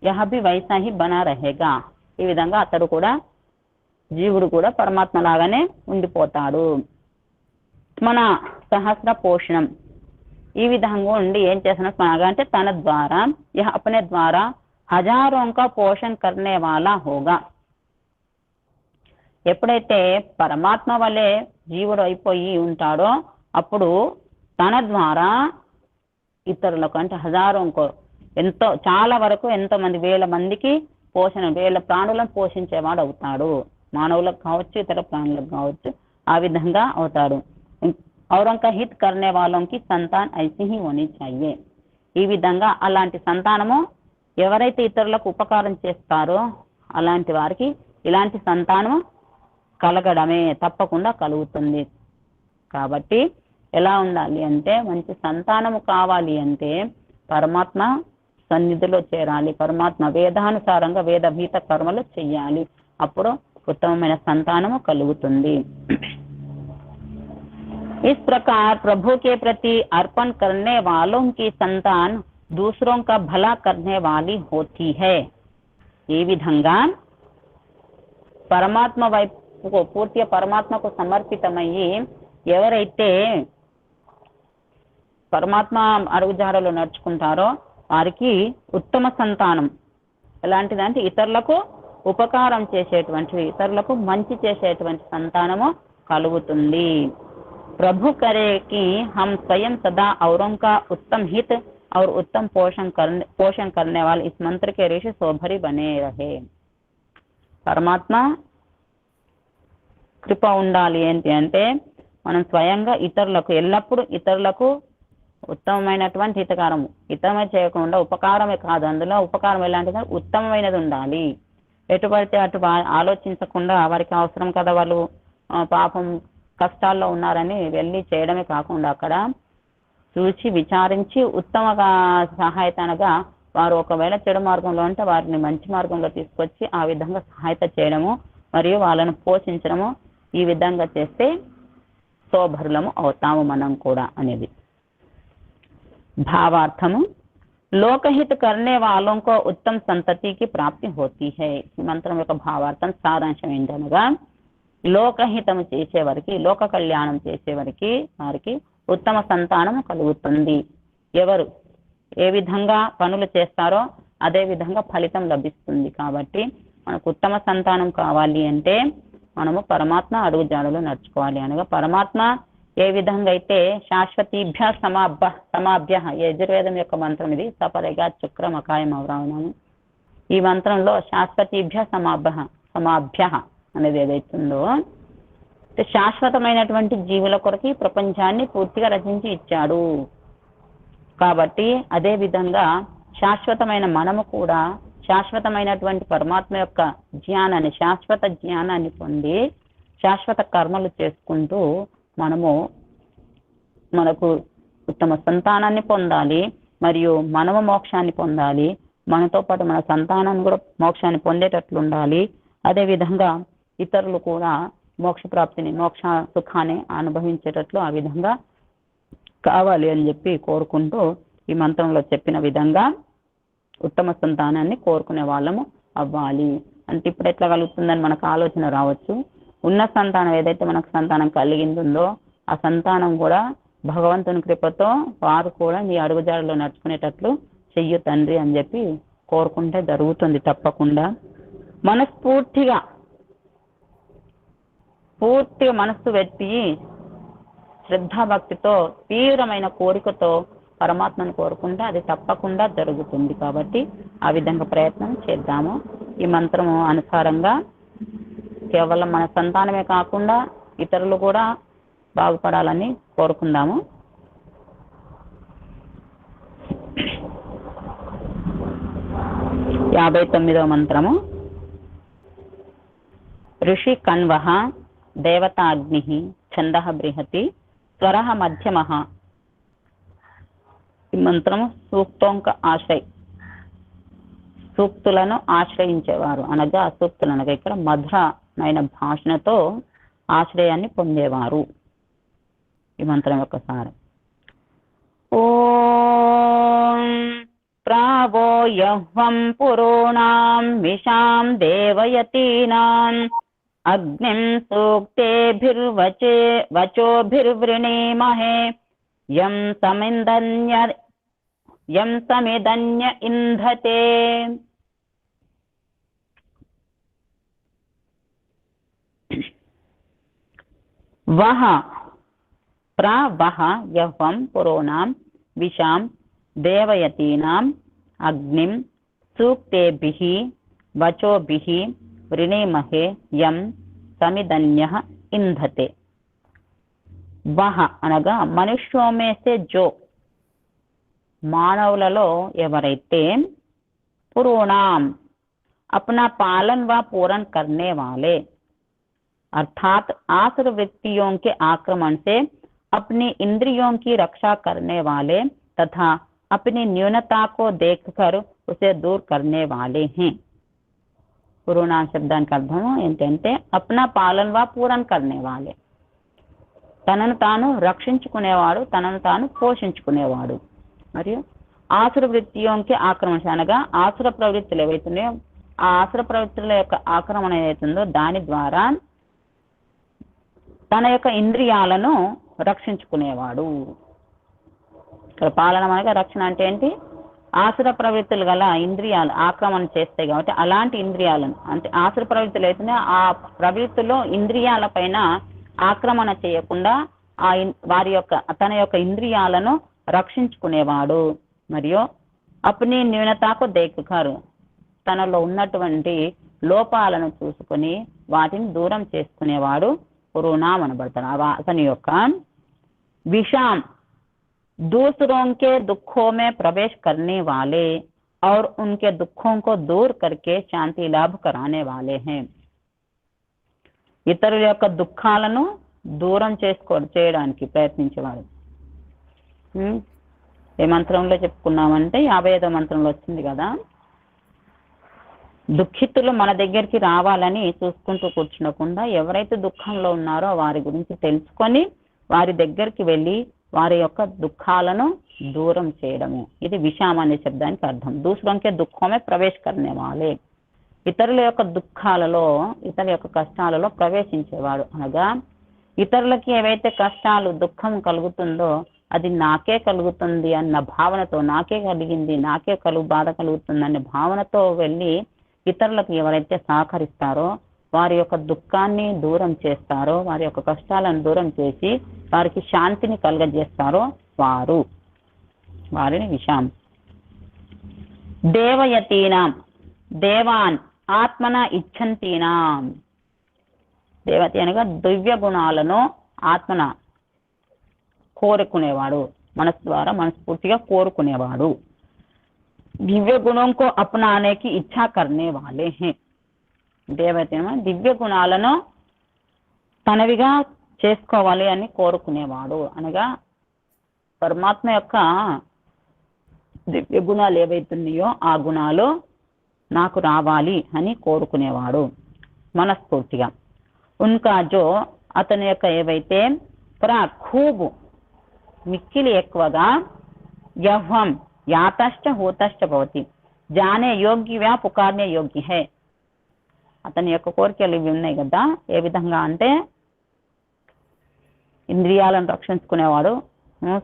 యహబి వైసాహి బనా రహేగా. ఈ విధంగా అతడు కూడా, జీవుడు కూడా పరమాత్మ లాగానే ఉండిపోతాడు. మన సహస్ర పోషణం ఈ విధంగా ఉండి ఏం చేస్తున్నా స్మరణ అంటే తన ద్వారా యహ అపనే ద్వారా హజారోं का పోషణ करने वाला होगा. ఎప్పుడైతే పరమాత్మ వలె జీవుడు అయిపోయి ఉంటాడో అప్పుడు తన ద్వారా ఇతరులకు అంటే హజారోంకో ఎంతో చాలా వరకు ఎంతో మంది వేల మందికి పోషణ, వేల ప్రాణులను పోషించేవాడు అవుతాడు. మానవులకు కావచ్చు, ఇతర ప్రాణులకు కావచ్చు, ఆ విధంగా అవుతాడు. औरों का हित करने वालों की संतान ऐसी ही होनी चाहिए। ఈ విధంగా అలాంటి సంతానము ఎవరైతే ఇతరులకు ఉపకారం చేస్తారో అలాంటి వారికి ఇలాంటి సంతానము కలగడమే, తప్పకుండా కలుగుతుంది. కాబట్టి ఎలా ఉండాలి అంటే, మంచి సంతానము కావాలి అంటే పరమాత్మ సన్నిధిలో చేరాలి, పరమాత్మ వేదానుసారంగా వేదభీత కర్మలు చెయ్యాలి, అప్పుడు ఉత్తమమైన సంతానము కలుగుతుంది. इस प्रकार प्रभु के प्रति अर्पण करने वालों की संतान दूसरों का भला करने वाली होती है. ఈ విధంగా పరమాత్మ వైపుకు పూర్తిగా పరమాత్మకు సమర్పితమయ్యి ఎవరైతే పరమాత్మ అడుగుజాడలో నడుచుకుంటారో వారికి ఉత్తమ సంతానం ఎలాంటిదంటే ఇతరులకు ఉపకారం చేసేటువంటివి, ఇతరులకు మంచి చేసేటువంటి సంతానము కలుగుతుంది. प्रभु करे कि हम स्वयं सदा औरों का उत्तम हित और उत्तम पोषण करने वाले इस मंत्र के ऋषि शोभरी बने रहे. పరమాత్మ కృప ఉండాలి ఏంటి అంటే మనం స్వయంగా ఇతరులకు ఎల్లప్పుడూ ఇతరులకు ఉత్తమమైనటువంటి హితకారము, హితమే చేయకుండా ఉపకారమే కాదు, అందులో ఉపకారం ఎలాంటిది ఉత్తమమైనది ఉండాలి. ఎటుపడితే అటు ఆలోచించకుండా వారికి అవసరం కదా, వాళ్ళు పాపం కష్టాల్లో ఉన్నారని వెళ్ళి చేయడమే కాకుండా అక్కడ చూచి విచారించి ఉత్తమగా సహాయతనగా వారు ఒకవేళ చెడు మార్గంలో ఉంటే వారిని మంచి మార్గంలో తీసుకొచ్చి ఆ విధంగా సహాయత చేయడము మరియు వాళ్ళను పోషించడము, ఈ విధంగా చేస్తే శోభరులము అవుతాము మనం కూడా అనేది భావార్థము. లోకహిత करने वालों को उत्तम संतति की प्राप्ति होती है. ఈ మంత్రం యొక్క భావార్థం సారాంశం ఏంటనగా, లోకహితము చేసేవారికి, లోక కళ్యాణం చేసేవారికి వారికి ఉత్తమ సంతానము కలుగుతుంది. ఎవరు ఏ విధంగా పనులు చేస్తారో అదే విధంగా ఫలితం లభిస్తుంది. కాబట్టి మనకు ఉత్తమ సంతానం కావాలి అంటే మనము పరమాత్మ అడుగుజాడలో నడుచుకోవాలి. అనగా పరమాత్మ ఏ విధంగా అయితే శాశ్వతీభ్య సమాభ్య యజుర్వేదం యొక్క మంత్రం ఇది, సపరేగా చక్రం అకాయం అవరావనాము. ఈ మంత్రంలో శాశ్వతీభ్య సమాభ్య అనేది ఏదైతుందో శాశ్వతమైనటువంటి జీవుల కొరకు ప్రపంచాన్ని పూర్తిగా రచించి ఇచ్చాడు. కాబట్టి అదే విధంగా శాశ్వతమైన మనము కూడా శాశ్వతమైనటువంటి పరమాత్మ యొక్క జ్ఞానాన్ని, శాశ్వత జ్ఞానాన్ని పొంది శాశ్వత కర్మలు చేసుకుంటూ మనకు ఉత్తమ సంతానాన్ని పొందాలి మరియు మనము మోక్షాన్ని పొందాలి. మనతో పాటు మన సంతానం కూడా మోక్షాన్ని పొందేటట్లు ఉండాలి. అదేవిధంగా ఇతరులు కూడా మోక్ష ప్రాప్తిని, మోక్ష సుఖాన్ని అనుభవించేటట్లు ఆ విధంగా కావాలి అని చెప్పి కోరుకుంటూ ఈ మంత్రంలో చెప్పిన విధంగా ఉత్తమ సంతానాన్ని కోరుకునే వాళ్ళము అవ్వాలి. అంటే ఇప్పుడు ఎట్లా కలుగుతుందని మనకు ఆలోచన రావచ్చు. ఉన్న సంతానం ఏదైతే మనకు సంతానం కలిగిందో ఆ సంతానం కూడా భగవంతుని కృపతో వారు కూడా నీ అడుగుజాడలో నడుచుకునేటట్లు చెయ్యు తండ్రి అని చెప్పి కోరుకుంటే జరుగుతుంది తప్పకుండా. మనస్ఫూర్తిగా మనస్సు పెట్టి శ్రద్ధాభక్తితో తీవ్రమైన కోరికతో పరమాత్మను కోరుకుంటే అది తప్పకుండా జరుగుతుంది. కాబట్టి ఆ విధంగా ప్రయత్నం చేద్దాము. ఈ మంత్రము అనుసారంగా కేవలం మన సంతానమే కాకుండా ఇతరులు కూడా బాగుపడాలని కోరుకుందాము. యాభై 59వ మంత్రము. ఋషి కణ్వః దేవతాగ్ని ఛందః బృహతి స్వరః మధ్యమః. ఈ మంత్రము సూక్తోంక ఆశ్రయ, సూక్తులను ఆశ్రయించేవారు అనగా సూక్తులు అనగా ఇక్కడ మధురమైన భాషణతో ఆశ్రయాన్ని పొందేవారు. ఈ మంత్రం యొక్క సారం. ఓం ప్రావో యహ్వం పురోణాం విషాం దేవయతీనాం అగ్నిం సూక్తేభిర్వచోభిర్వృణీమహే యం సమిదన్య ఇంధతే. వహ ప్రవహ యహ్వం పురోణాం విషాం దేవయతీనాం అగ్నిం సూక్తేభిః వచోభిః వృణీమహే యం సమిదన్యః ఇంధతే. వహ అనగా మనుష్యోమేసే జో మానవులలో ఎవరైతే पुरूणाम अपना पालन व पूर्ण करने वाले अर्थात आसुर वृत्तियों के आक्रमण से अपनी इंद्रियों की रक्षा करने वाले तथा अपनी न्यूनता को देखकर उसे दूर करने वाले हैं। पुरूणाम శబ్దానికి అర్థం ఏంటంటే अपना पालन व पूर्ण करने वाले తనను తాను రక్షించుకునేవాడు, తనను తాను పోషించుకునేవాడు, మరియు ఆసుర వృత్తియోంకి ఆక్రమణ అనగా ఆసుర ప్రవృత్తులు ఏవైతున్నాయో ఆ ఆసుర ప్రవృత్తుల యొక్క ఆక్రమణ ఏదైతుందో దాని ద్వారా తన యొక్క ఇంద్రియాలను రక్షించుకునేవాడు. ఇక్కడ పాలన అనగా రక్షణ అంటే ఏంటి? ఆసుర ప్రవృత్తులు గల ఇంద్రియాలు ఆక్రమణ చేస్తాయి కాబట్టి అలాంటి ఇంద్రియాలను అంటే ఆసుర ప్రవృత్తులు అయితేనే ఆ ప్రవృత్తిలో ఇంద్రియాల పైన ఆక్రమణ చేయకుండా వారి యొక్క తన యొక్క ఇంద్రియాలను రక్షించుకునేవాడు. మరియు అప్ని న్యూనతకు దేకుకారు తనలో ఉన్నటువంటి లోపాలను చూసుకొని వాటిని దూరం చేసుకునేవాడు పురుణాం అనబడతాడు. అతని యొక్క విషాం दूसरों के दुखों में प्रवेश करने वाले और उनके दुखों को दूर करके शांति लाभ कराने वाले हैं. ఇతరుల యొక్క దుఃఖాలను దూరం చేయడానికి ప్రయత్నించేవాడు. ఏ మంత్రంలో చెప్పుకున్నామంటే 55వ మంత్రంలో వచ్చింది కదా, దుఃఖితులు మన దగ్గరికి రావాలని చూసుకుంటూ కూర్చునకుండా ఎవరైతే దుఃఖంలో ఉన్నారో వారి గురించి తెలుసుకొని వారి దగ్గరికి వెళ్ళి వారి యొక్క దుఃఖాలను దూరం చేయడము. ఇది విషాం అనే శబ్దానికి అర్థం. దూసరంకే దుఃఖమే ప్రవేశ కర్నే వాలే ఇతరుల యొక్క దుఃఖాలలో ఇతరుల యొక్క కష్టాలలో ప్రవేశించేవాడు. అనగా ఇతరులకి ఏవైతే కష్టాలు దుఃఖం కలుగుతుందో అది నాకే కలుగుతుంది అన్న భావనతో, నాకే కలిగింది నాకే బాధ కలుగుతుంది అనే భావనతో వెళ్ళి ఇతరులకు ఎవరైతే సహకరిస్తారో వారి యొక్క దుఃఖాన్ని దూరం చేస్తారో వారి యొక్క కష్టాలను దూరం చేసి వారికి శాంతిని కలుగజేస్తారో వారిని విషాం. దేవయతీనాం దేవాన్ ఆత్మన ఇచ్చంతీనాం. దేవతి అనగా దివ్య గుణాలను ఆత్మన కోరుకునేవాడు, మనసు ద్వారా మనస్ఫూర్తిగా కోరుకునేవాడు. దివ్య గుణం కో అప్నానేకి ఇచ్చా కర్నే వాలే హే. దేవత దివ్య గుణాలను తనవిగా చేసుకోవాలి అని కోరుకునేవాడు. అనగా పరమాత్మ యొక్క దివ్య గుణాలు ఏవైతున్నాయో ఆ గుణాలు నాకు రావాలి అని కోరుకునేవాడు మనస్ఫూర్తిగా. ఉన్కా జో అతని యొక్క ఏవైతే ఖూబ్ మిక్కిలి ఎక్కువగా యహ్వం యాతశ్చ హోతశ్చ భవతి జానే యోగ్యవ్యా పుకార్నే యోగ్య హే. అతని యొక్క కోరికలు ఇవి ఉన్నాయి కదా, ఏ విధంగా అంటే ఇంద్రియాలను రక్షించుకునేవాడు,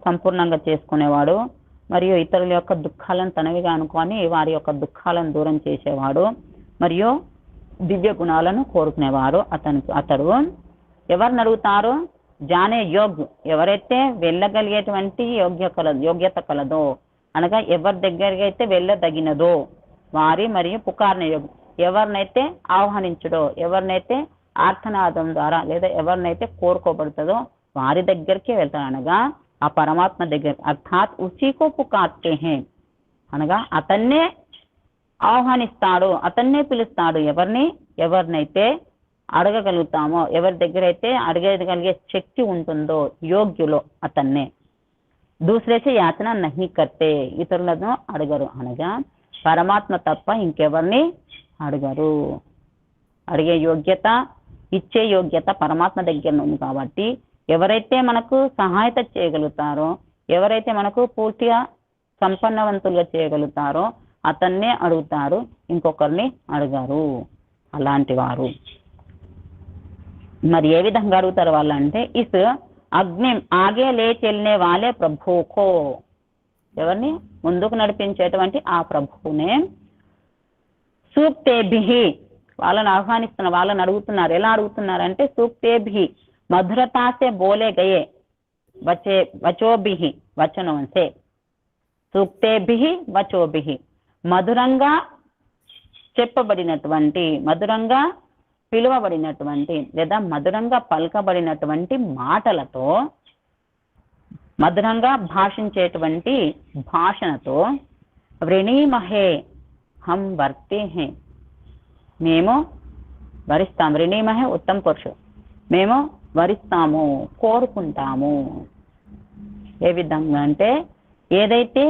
సంపూర్ణంగా చేసుకునేవాడు, మరియు ఇతరుల యొక్క దుఃఖాలను తనవిగా అనుకొని వారి యొక్క దుఃఖాలను దూరం చేసేవాడు, మరియు దివ్య గుణాలను కోరుకునేవాడు. అతడు ఎవరిని అడుగుతారు? జానే యోగ్ ఎవరైతే వెళ్ళగలిగేటువంటి యోగ్యత కలదో అనగా ఎవరి దగ్గరికి అయితే వెళ్ళదగినదో వారి, మరియు పుకార్నే యోగ్ ఎవరినైతే ఆహ్వానించడో ఎవరినైతే ఆర్తనాదం ద్వారా లేదా ఎవరినైతే కోరుకోబడుతుందో వారి దగ్గరికి వెళ్తాడు. అనగా ఆ పరమాత్మ దగ్గర అర్థాత్ ఉసీకో పుకార్తే హే అనగా అతన్నే ఆహ్వానిస్తాడు, అతన్నే పిలుస్తాడు. ఎవరినైతే అడగగలుగుతామో ఎవరి దగ్గర అయితే అడగగలిగే శక్తి ఉంటుందో యోగ్యులో అతన్నే. దూసరేసే యాచన నహి కర్తే ఇతరులను అడగరు. అనగా పరమాత్మ తప్ప ఇంకెవరిని అడగరు. అడిగే యోగ్యత ఇచ్చే యోగ్యత పరమాత్మ దగ్గర ఉంది కాబట్టి ఎవరైతే మనకు సహాయత చేయగలుగుతారో ఎవరైతే మనకు పూర్తిగా సంపన్నవంతులుగా చేయగలుగుతారో అతన్నే అడుగుతారు, ఇంకొకరిని అడగరు. అలాంటి వారు మరి ఏ విధంగా అడుగుతారు వాళ్ళంటే ఇస్ అగ్ని ఆగే లే చెల్నే వాళ్ళే ప్రభువుకో ఎవరిని ముందుకు నడిపించేటువంటి ఆ ప్రభువునే సూక్తేభి వాళ్ళని ఆహ్వానిస్తున్న వాళ్ళని అడుగుతున్నారు. ఎలా అడుగుతున్నారంటే సూక్తేభి మధురతాసే బోలే గయే వచోభి వచనోంసే సూక్తేభి వచోభి మధురంగా చెప్పబడినటువంటి మధురంగా పిలువబడినటువంటి లేదా మధురంగా పలకబడినటువంటి మాటలతో మధురంగా భాషించేటువంటి భాషణతో వ్రణీమహే హం వర్తే హే, మేము వరిస్తాం. వ్రణీమహే ఉత్తమ పురుషుడు, మేము వరిస్తాము, కోరుకుంటాము. ఏ విధంగా అంటే ఏదైతే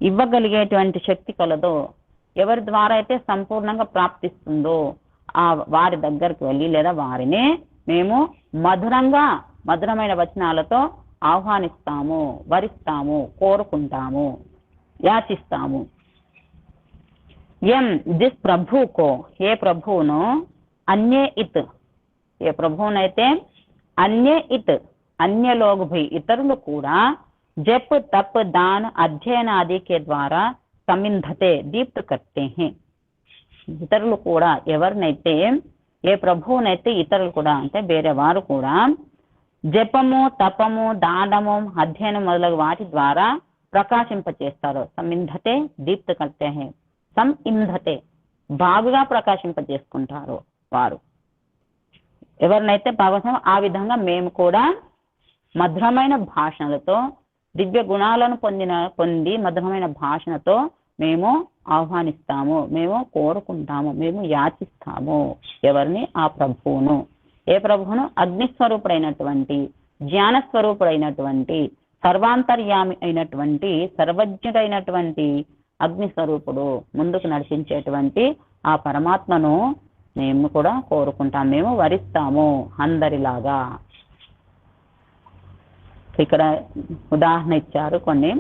ఇవ్వగలిగేటువంటి శక్తి కలదో, ఎవరి ద్వారా అయితే సంపూర్ణంగా ప్రాప్తిస్తుందో ఆ వారి దగ్గరికి వెళ్ళి లేదా వారిని మేము మధురమైన వచనాలతో ఆహ్వానిస్తాము, వరిస్తాము, కోరుకుంటాము, యాచిస్తాము. జిస్ ప్రభువుకో, ఏ ప్రభువును అన్యే ఇత్, ఏ ప్రభువునైతే అన్యే ఇత్ अन्य लोग भी इतरुలు కూడా जप तप दान अध्ययन आदि के द्वारा समिंधते दीप्त करते हैं. ఇతరులు కూడా ఎవరినైతే, ఏ ప్రభువునైతే ఇతరులు కూడా అంటే వేరే వారు కూడా జపము తపము దానము అధ్యయనం మొదలగు వాటి ద్వారా ప్రకాశింపచేస్తారు. సమింధతే దీప్త కర్తే హే, సమింధతే బాగుగా ప్రకాశింపచేసుకుంటారు వారు. ఎవరినైతే భాగవతం ఆ విధంగా మేము కూడా మధురమైన భాషణలతో దివ్య గుణాలను పొంది మధురమైన భాషణతో మేము ఆహ్వానిస్తాము, మేము కోరుకుంటాము, మేము యాచిస్తాము. ఎవరిని? ఆ ప్రభువును. ఏ ప్రభువును? అగ్నిస్వరూపుడైనటువంటి, జ్ఞానస్వరూపుడైనటువంటి, సర్వాంతర్యామి అయినటువంటి, సర్వజ్ఞుడైనటువంటి అగ్నిస్వరూపుడు, ముందుకు నడిపించేటువంటి ఆ పరమాత్మను మేము కూడా కోరుకుంటాం, మేము వరిస్తాము అందరిలాగా. ఇక్కడ ఉదాహరణ ఇచ్చారు కొన్ని.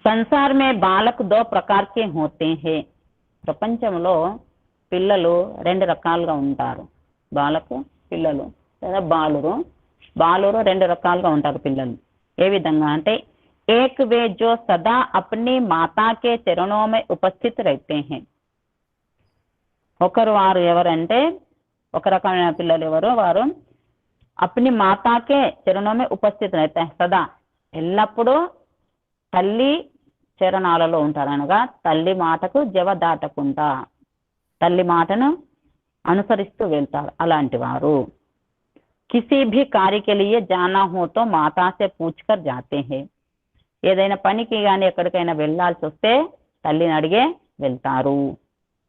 సంసార్ మే బాలక్ దో ప్రకార్ కే హోతే హే, ప్రపంచంలో పిల్లలు రెండు రకాలుగా ఉంటారు. బాలకు పిల్లలు లేదా బాలురు రెండు రకాలుగా ఉంటారు పిల్లలు. ఏ విధంగా అంటే ఏక్ వే జో సదా అప్నీ మాతా కే చరణో మే ఉపస్థిత్ రహతే హే. వారు ఎవరంటే ఒక రకమైన పిల్లలు ఎవరు? వారు అప్ని మాతాకే చరణమే ఉపస్థితి అయితే సదా ఎల్లప్పుడూ తల్లి చరణాలలో ఉంటారు. అనగా తల్లి మాటకు జవ దాటకుండా తల్లి మాటను అనుసరిస్తూ వెళ్తారు. అలాంటి వారు కిసి భీ కార్య కే లియే జానా హో తో మాతా సే పూచ్కర్ జాతే హే. ఏదైనా పనికి కానీ ఎక్కడికైనా వెళ్ళాల్సి వస్తే తల్లిని అడిగే వెళ్తారు.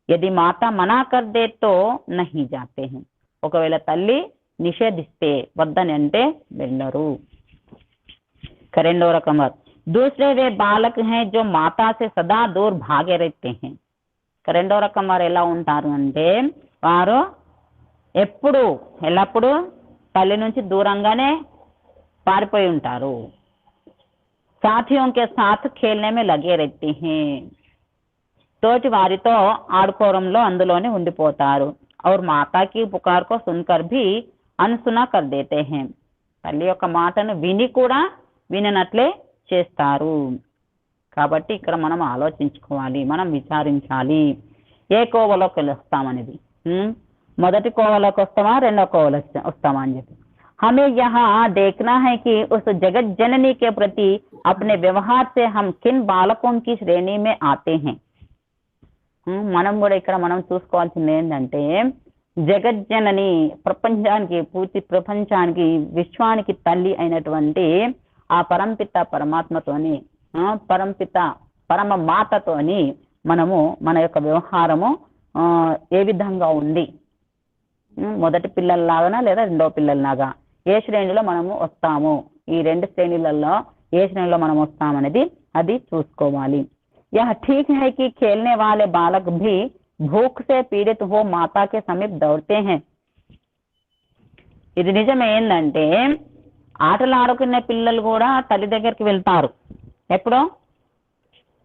యది మాతా మనా కర్ దే తో నహీ జాతే హే. ఒకవేళ తల్లి నిషేధిస్తే వద్దని అంటే వెళ్ళరు. రెండవ రకం दूसरे वे बालक हैं जो माता से सदा दूर भागे रहते हैं. రెండవ రకం వారు ఎలా ఉంటారు అంటే వారు ఎల్లప్పుడూ తల్లి నుంచి దూరంగానే పారిపోయి ఉంటారు. साथियों के साथ खेलने में लगे रहते हैं. తోటి వారితో ఆడుకోవడంలో అందులోనే ఉండిపోతారు. और माता की पुकार को सुनकर भी अनसुना कर देते हैं. తల్లి యొక్క మాటను విని కూడా విననట్లే చేస్తారు. కాబట్టి ఇక్కడ మనం ఆలోచించుకోవాలి, మనం విచారించాలి ఏ కోవలోకి వస్తామనేది. మొదటి కోవలోకి వస్తామా రెండో కోవలోకి వస్తామా అని చెప్పి हमें यहाँ देखना है कि उस जगत जननी के प्रति अपने व्यवहार से हम किन बालकों की श्रेणी में आते हैं. మనం కూడా ఇక్కడ మనం చూసుకోవాల్సింది ఏంటంటే జగజ్జనని, ప్రపంచానికి పూర్తి ప్రపంచానికి విశ్వానికి తల్లి అయినటువంటి ఆ పరంపిత పరమాత్మతోని, పరంపిత పరమ మాతతోని మనము మన యొక్క వ్యవహారము ఏ విధంగా ఉంది, మొదటి పిల్లల్లాగా లేదా రెండో పిల్లల్లాగా ఏ శ్రేణిలో మనము వస్తాము, ఈ రెండు శ్రేణులలో ఏ శ్రేణిలో మనం వస్తామనేది అది చూసుకోవాలి. यह ठीक है कि खेलने वाले बालक भी भूख से पीड़ित हो माता के समीप दौड़ते हैं. ఇది నిజమే. ఏంటంటే ఆటలు ఆడుకునే పిల్లలు కూడా తల్లి దగ్గరికి వెళ్తారు. ఎప్పుడో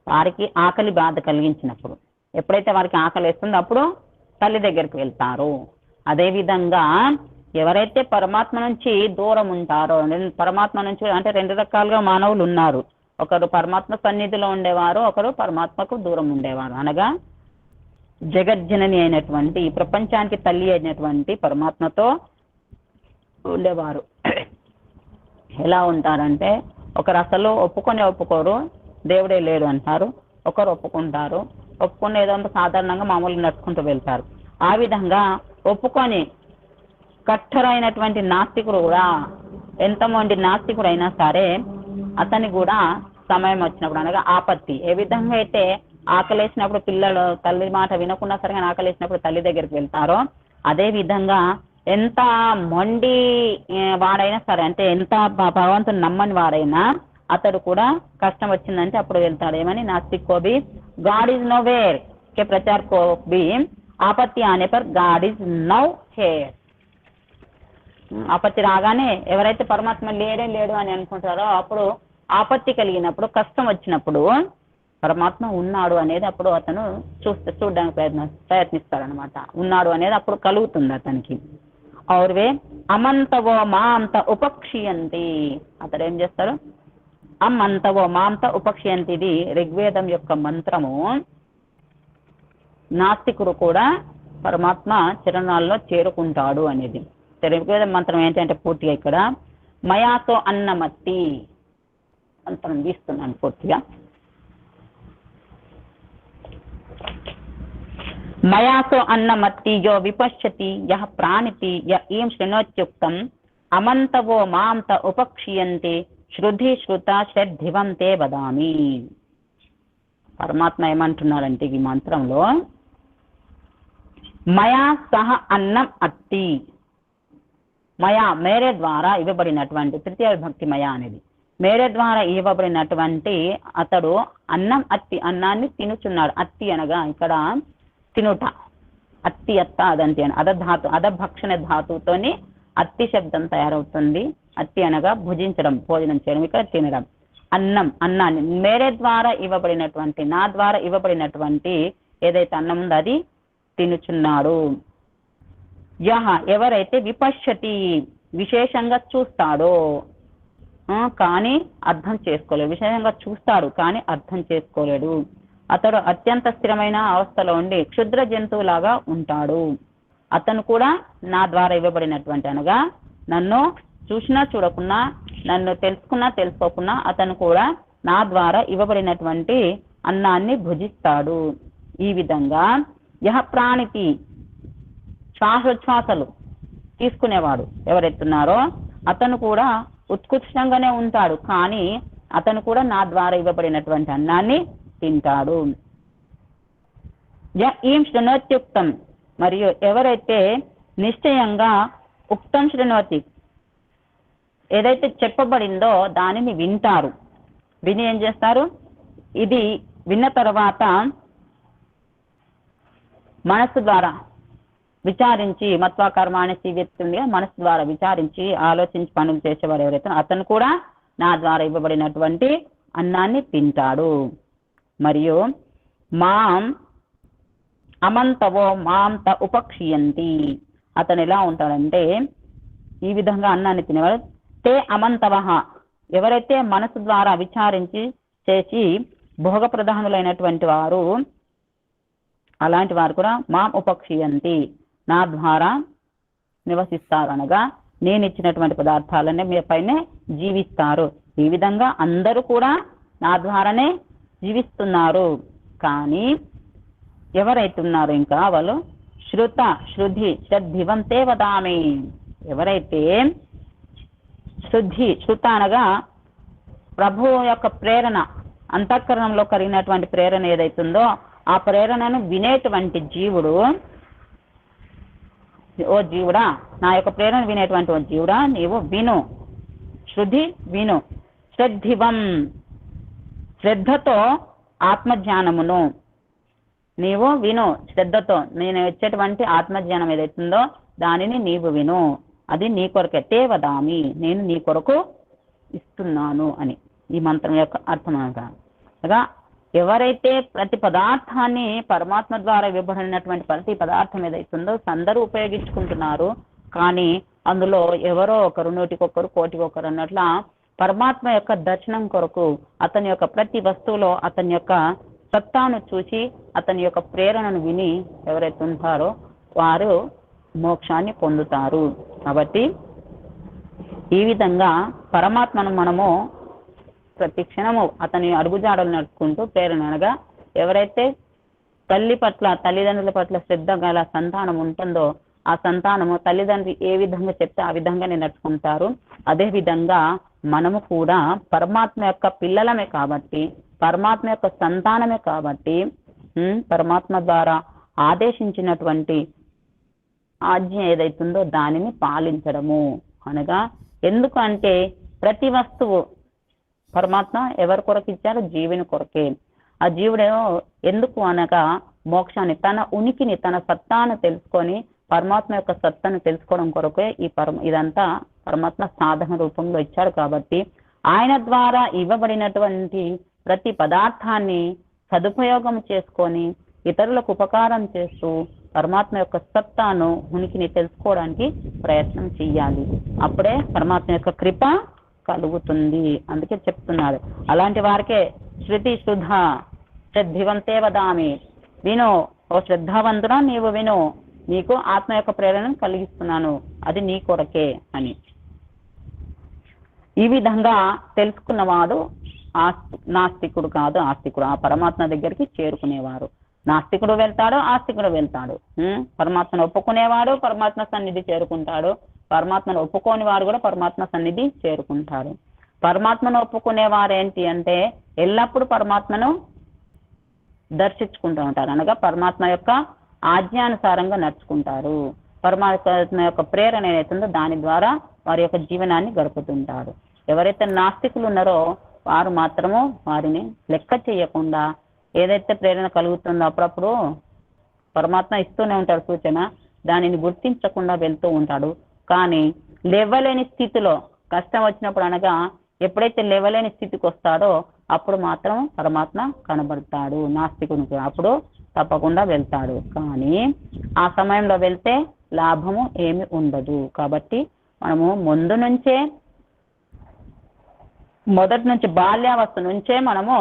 వారికి ఆకలి బాధ కలిగించినప్పుడు, ఎప్పుడైతే వారికి ఆకలి వేస్తుందో అప్పుడు తల్లి దగ్గరికి వెళ్తారు. అదేవిధంగా ఎవరైతే పరమాత్మ నుంచి దూరం ఉంటారో, పరమాత్మ నుంచి అంటే రెండు రకాలుగా మానవులు ఉన్నారు. ఒకరు పరమాత్మ సన్నిధిలో ఉండేవారు, ఒకరు పరమాత్మకు దూరం ఉండేవారు. అనగా జగజ్జనని అయినటువంటి ఈ ప్రపంచానికి తల్లి అయినటువంటి పరమాత్మతో ఉండేవారు. ఎలా ఉంటారంటే ఒకరు అసలు ఒప్పుకోరు, దేవుడే లేడు అంటారు. ఒకరు ఒప్పుకుంటారు, ఒప్పుకుని ఏదో సాధారణంగా మామూలుగా నడుచుకుంటూ వెళ్తారు. ఆ విధంగా ఒప్పుకొని కట్టరైనటువంటి నాస్తికులు కూడా ఎంత మొండి నాస్తికుడైనా సరే అతని కూడా సమయం వచ్చినప్పుడు అనగా ఆపత్తి, ఏ విధంగా అయితే ఆకలేసినప్పుడు పిల్లలు తల్లి మాట వినకుండా సరే ఆకలేసినప్పుడు తల్లి దగ్గరికి వెళ్తారో, అదే విధంగా ఎంత మొండి వాడైనా సరే, అంటే ఎంత భగవంతుని నమ్మని వాడైనా అతడు కూడా కష్టం వచ్చిందంటే అప్పుడు వెళ్తాడు. ఏమని? नास्तिक को भी गॉड इज नोवेयर के प्रचार को भी आपत्ति आने पर गॉड इज नौ हेयर. ఆపత్తి రాగానే ఎవరైతే పరమాత్మ లేడే లేడు అని అనుకుంటారో అప్పుడు ఆపత్తి కలిగినప్పుడు కష్టం వచ్చినప్పుడు పరమాత్మ ఉన్నాడు అనేది అప్పుడు అతను చూడడానికి ప్రయత్నిస్తాడనమాట. ఉన్నాడు అనేది అప్పుడు కలుగుతుంది అతనికి. ఔర్వే అమంతవో మాంత ఉపక్షీయంతి, అతడు ఏం చేస్తాడు? అమంతవో మాంత ఉపక్షీయంతి, ఇది ఋగ్వేదం యొక్క మంత్రము. నాస్తికుడు కూడా పరమాత్మ చరణాల్లో చేరుకుంటాడు అనేది. ఋగ్వేద మంత్రం ఏంటంటే పూర్తిగా ఇక్కడ మయాతో అన్నమత్తి మంత్రం తీస్తున్నాను పూర్తిగా. మయాతో అన్నమత్తి యో విపశ్యతి యః ప్రాణితి య ఈం శృణోత్యుక్తం అమంతవో మాంత ఉపక్షీయంతే శృధి శ్రుత శ్రద్ధివం తే వదామి. పరమాత్మ ఏమంటున్నారంటే ఈ మంత్రంలో, మయా సహ అన్నం అత్తి, మయా మేరే ద్వారా ఇవ్వబడినటువంటి, తృతీయ విభక్తి మయా అనేది మేరే ద్వారా ఇవ్వబడినటువంటి అతడు అన్నం అత్తి, అన్నాన్ని తినుచున్నాడు. అత్తి అనగా ఇక్కడ తినుట, అత్తి అత్త అదంతి అని అధధాతు, అధభక్షణ ధాతువుతోని అత్తి శబ్దం తయారవుతుంది. అత్తి అనగా భుజించడం, భోజనం చేయడం, ఇక్కడ తినడం. అన్నం, అన్నాన్ని మేరే ద్వారా ఇవ్వబడినటువంటి, నా ద్వారా ఇవ్వబడినటువంటి ఏదైతే అన్నం ఉందో అది తినుచున్నాడు. యహ ఎవరైతే విపశ్యతి విశేషంగా చూస్తాడో కానీ అర్థం చేసుకోలేడు, విశేషంగా చూస్తాడు కానీ అర్థం చేసుకోలేడు, అతడు అత్యంత స్థిరమైన అవస్థలో ఉండి క్షుద్ర జంతువులాగా ఉంటాడు. అతను కూడా నా ద్వారా ఇవ్వబడినటువంటి, అనగా నన్ను చూసినా చూడకున్నా, నన్ను తెలుసుకున్నా తెలుసుకోకున్నా అతను కూడా నా ద్వారా ఇవ్వబడినటువంటి అన్నాన్ని భుజిస్తాడు. ఈ విధంగా యహ ప్రాణితి, శ్వాసోచ్ఛ్వాసలు తీసుకునేవాడు ఎవరెత్తున్నారో అతను కూడా ఉత్కృష్టంగానే ఉంటాడు, కానీ అతను కూడా నా ద్వారా ఇవ్వబడినటువంటి అన్నాన్ని తింటాడు. ఈం శృణోత్యుక్తం, మరియు ఎవరైతే నిశ్చయంగా ఉక్తం శృణోతి, ఏదైతే చెప్పబడిందో దానిని వింటారు, విని ఏం చేస్తారు? ఇది విన్న తర్వాత మనస్సు ద్వారా విచారించి, మత్వా కర్మాణి జీవిస్తుండగా మనస్సు ద్వారా విచారించి ఆలోచించి పనులు చేసేవాడు ఎవరైతే అతను కూడా నా ద్వారా ఇవ్వబడినటువంటి అన్నాన్ని తింటాడు. మరియు మాం అమంతవో మాంత ఉపక్షీయంతి, అతను ఎలా ఉంటాడంటే ఈ విధంగా అన్నాన్ని తినేవాడు. తే అమంతవః, ఎవరైతే మనసు ద్వారా విచారించి చేసి భోగ ప్రధానులైనటువంటి వారు, అలాంటి వారు కూడా మాం ఉపక్షీయంతి, నా ద్వారా నివసిస్తారు, అనగా నేను ఇచ్చినటువంటి పదార్థాలనే మీ పైనే జీవిస్తారు. ఈ విధంగా అందరూ కూడా నా ద్వారానే జీవిస్తున్నారు. కానీ ఎవరైతే ఉన్నారో ఇంకా వాళ్ళు శృత శృధి శ్రద్ధివం తే వదామి, ఎవరైతే శృత అనగా ప్రభువు యొక్క ప్రేరణ, అంతఃకరణంలో కలిగినటువంటి ప్రేరణ ఏదైతుందో ఆ ప్రేరణను వినేటువంటి జీవుడు, ఓ జీవుడా, నా యొక్క ప్రేరణ వినేటువంటి ఓ జీవుడా నీవు విను, శృధి విను, శ్రద్ధివం శ్రద్ధతో ఆత్మజ్ఞానమును నీవు విను, శ్రద్ధతో నేను ఇచ్చేటువంటి ఆత్మజ్ఞానం ఏదైతుందో దానిని నీవు విను, అది నీ కొరకే, తే వదామి, నేను నీ కొరకు ఇస్తున్నాను అని ఈ మంత్రం యొక్క అర్థం. అనగా ఎవరైతే ప్రతి పదార్థాన్ని పరమాత్మ ద్వారా ఇవ్వబడినటువంటి ప్రతి పదార్థం ఏదైతుందో అందరూ ఉపయోగించుకుంటున్నారు, కానీ అందులో ఎవరో ఒకరు, నూటికొకరు కోటికొకరు అన్నట్ల పరమాత్మ యొక్క దర్శనం కొరకు అతని యొక్క ప్రతి వస్తువులో అతని యొక్క సత్తాను చూసి అతని యొక్క ప్రేరణను విని ఎవరైతే ఉంటారో వారు మోక్షాన్ని పొందుతారు. కాబట్టి ఈ విధంగా పరమాత్మను మనము ప్రతి క్షణము అతని అడుగుజాడలు నడుచుకుంటూ ప్రేరణ, అనగా ఎవరైతే తల్లి పట్ల, తల్లిదండ్రుల పట్ల శ్రద్ధ గల సంతానం ఉంటుందో ఆ సంతానము తల్లిదండ్రి ఏ విధంగా చెప్తే ఆ విధంగానే నడుచుకుంటారు. అదే విధంగా మనము కూడా పరమాత్మ యొక్క పిల్లలమే కాబట్టి, పరమాత్మ యొక్క సంతానమే కాబట్టి పరమాత్మ ద్వారా ఆదేశించినటువంటి ఆజ్ఞ ఏదైతుందో దానిని పాలించడము అనగా, ఎందుకంటే ప్రతి వస్తువు పరమాత్మ ఎవరి కొరకు ఇచ్చారో జీవుని కొరకే. ఆ జీవుడు ఎందుకు అనగా మోక్షాన్ని, తన ఉనికిని, తన సత్తాను తెలుసుకొని పరమాత్మ యొక్క సత్తాను తెలుసుకోవడం కొరకే ఇదంతా పరమాత్మ సాధన రూపంలో ఇచ్చాడు. కాబట్టి ఆయన ద్వారా ఇవ్వబడినటువంటి ప్రతి పదార్థాన్ని సదుపయోగం చేసుకొని ఇతరులకు ఉపకారం చేస్తూ పరమాత్మ యొక్క సత్తాను ఉనికిని తెలుసుకోవడానికి ప్రయత్నం చెయ్యాలి. అప్పుడే పరమాత్మ యొక్క కృప కలుగుతుంది. అందుకే చెప్తున్నారు, అలాంటి వారికే శృతి శుద్ధ శ్రద్ధివంతే వదామి, విను ఓ శ్రద్ధావంతుడా నీవు విను, నీకు ఆత్మ యొక్క ప్రేరణను కలిగిస్తున్నాను, అది నీ కొరకే అని. ఈ విధంగా తెలుసుకున్నవాడు నాస్తికుడు కాదు, ఆస్తికుడు. ఆ పరమాత్మ దగ్గరికి చేరుకునేవారు. నాస్తికుడు వెళ్తాడు, ఆస్తికుడు వెళ్తాడు. పరమాత్మను ఒప్పుకునేవాడు పరమాత్మ సన్నిధి చేరుకుంటాడు, పరమాత్మను ఒప్పుకోని వారు కూడా పరమాత్మ సన్నిధి చేరుకుంటారు. పరమాత్మను ఒప్పుకునేవారు ఏంటి అంటే ఎల్లప్పుడూ పరమాత్మను దర్శించుకుంటూ ఉంటారు, అనగా పరమాత్మ యొక్క ఆజ్ఞానుసారంగా నడుచుకుంటారు. పరమాత్మ యొక్క ప్రేరణ ఏదైతుందో దాని ద్వారా వారి యొక్క జీవనాన్ని గడుపుతుంటారు. ఎవరైతే నాస్తికులు ఉన్నారో వారు మాత్రము వారిని లెక్క చేయకుండా ఏదైతే ప్రేరణ కలుగుతుందో అప్పుడప్పుడు పరమాత్మ ఇస్తూనే ఉంటాడు సూచన, దానిని గుర్తించకుండా వెళ్తూ ఉంటాడు. కానీ లేవలేని స్థితిలో కష్టం వచ్చినప్పుడు, అనగా ఎప్పుడైతే లేవలేని స్థితికి వస్తాడో అప్పుడు మాత్రం పరమాత్మ కనబడతాడు నాస్తికునికి, అప్పుడు తప్పకుండా వెళ్తాడు. కానీ ఆ సమయంలో వెళ్తే లాభము ఏమి ఉండదు. కాబట్టి మనము మొదటి నుంచి బాల్యావస్థ నుంచే మనము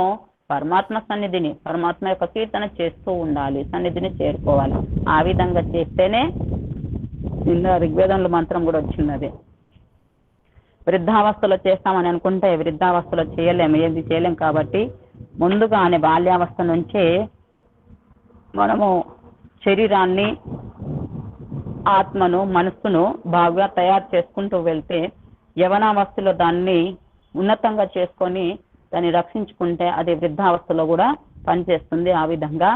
పరమాత్మ సన్నిధిని, పరమాత్మ యొక్క కీర్తన చేస్తూ ఉండాలి, సన్నిధిని చేరుకోవాలి. ఆ విధంగా చేస్తేనే, నిన్న ఋగ్వేదంలో మంత్రం కూడా వచ్చింది, వృద్ధావస్థలో చేస్తామని అనుకుంటే వృద్ధావస్థలో చేయలేము, ఏది చేయలేం. కాబట్టి ముందుగానే బాల్యావస్థ నుంచే మనము శరీరాన్ని, ఆత్మను, మనస్సును బాగా తయారు చేసుకుంటూ వెళ్తే యవనావస్థలో దాన్ని ఉన్నతంగా చేసుకొని దాన్ని రక్షించుకుంటే అది వృద్ధావస్థలో కూడా పనిచేస్తుంది. ఆ విధంగా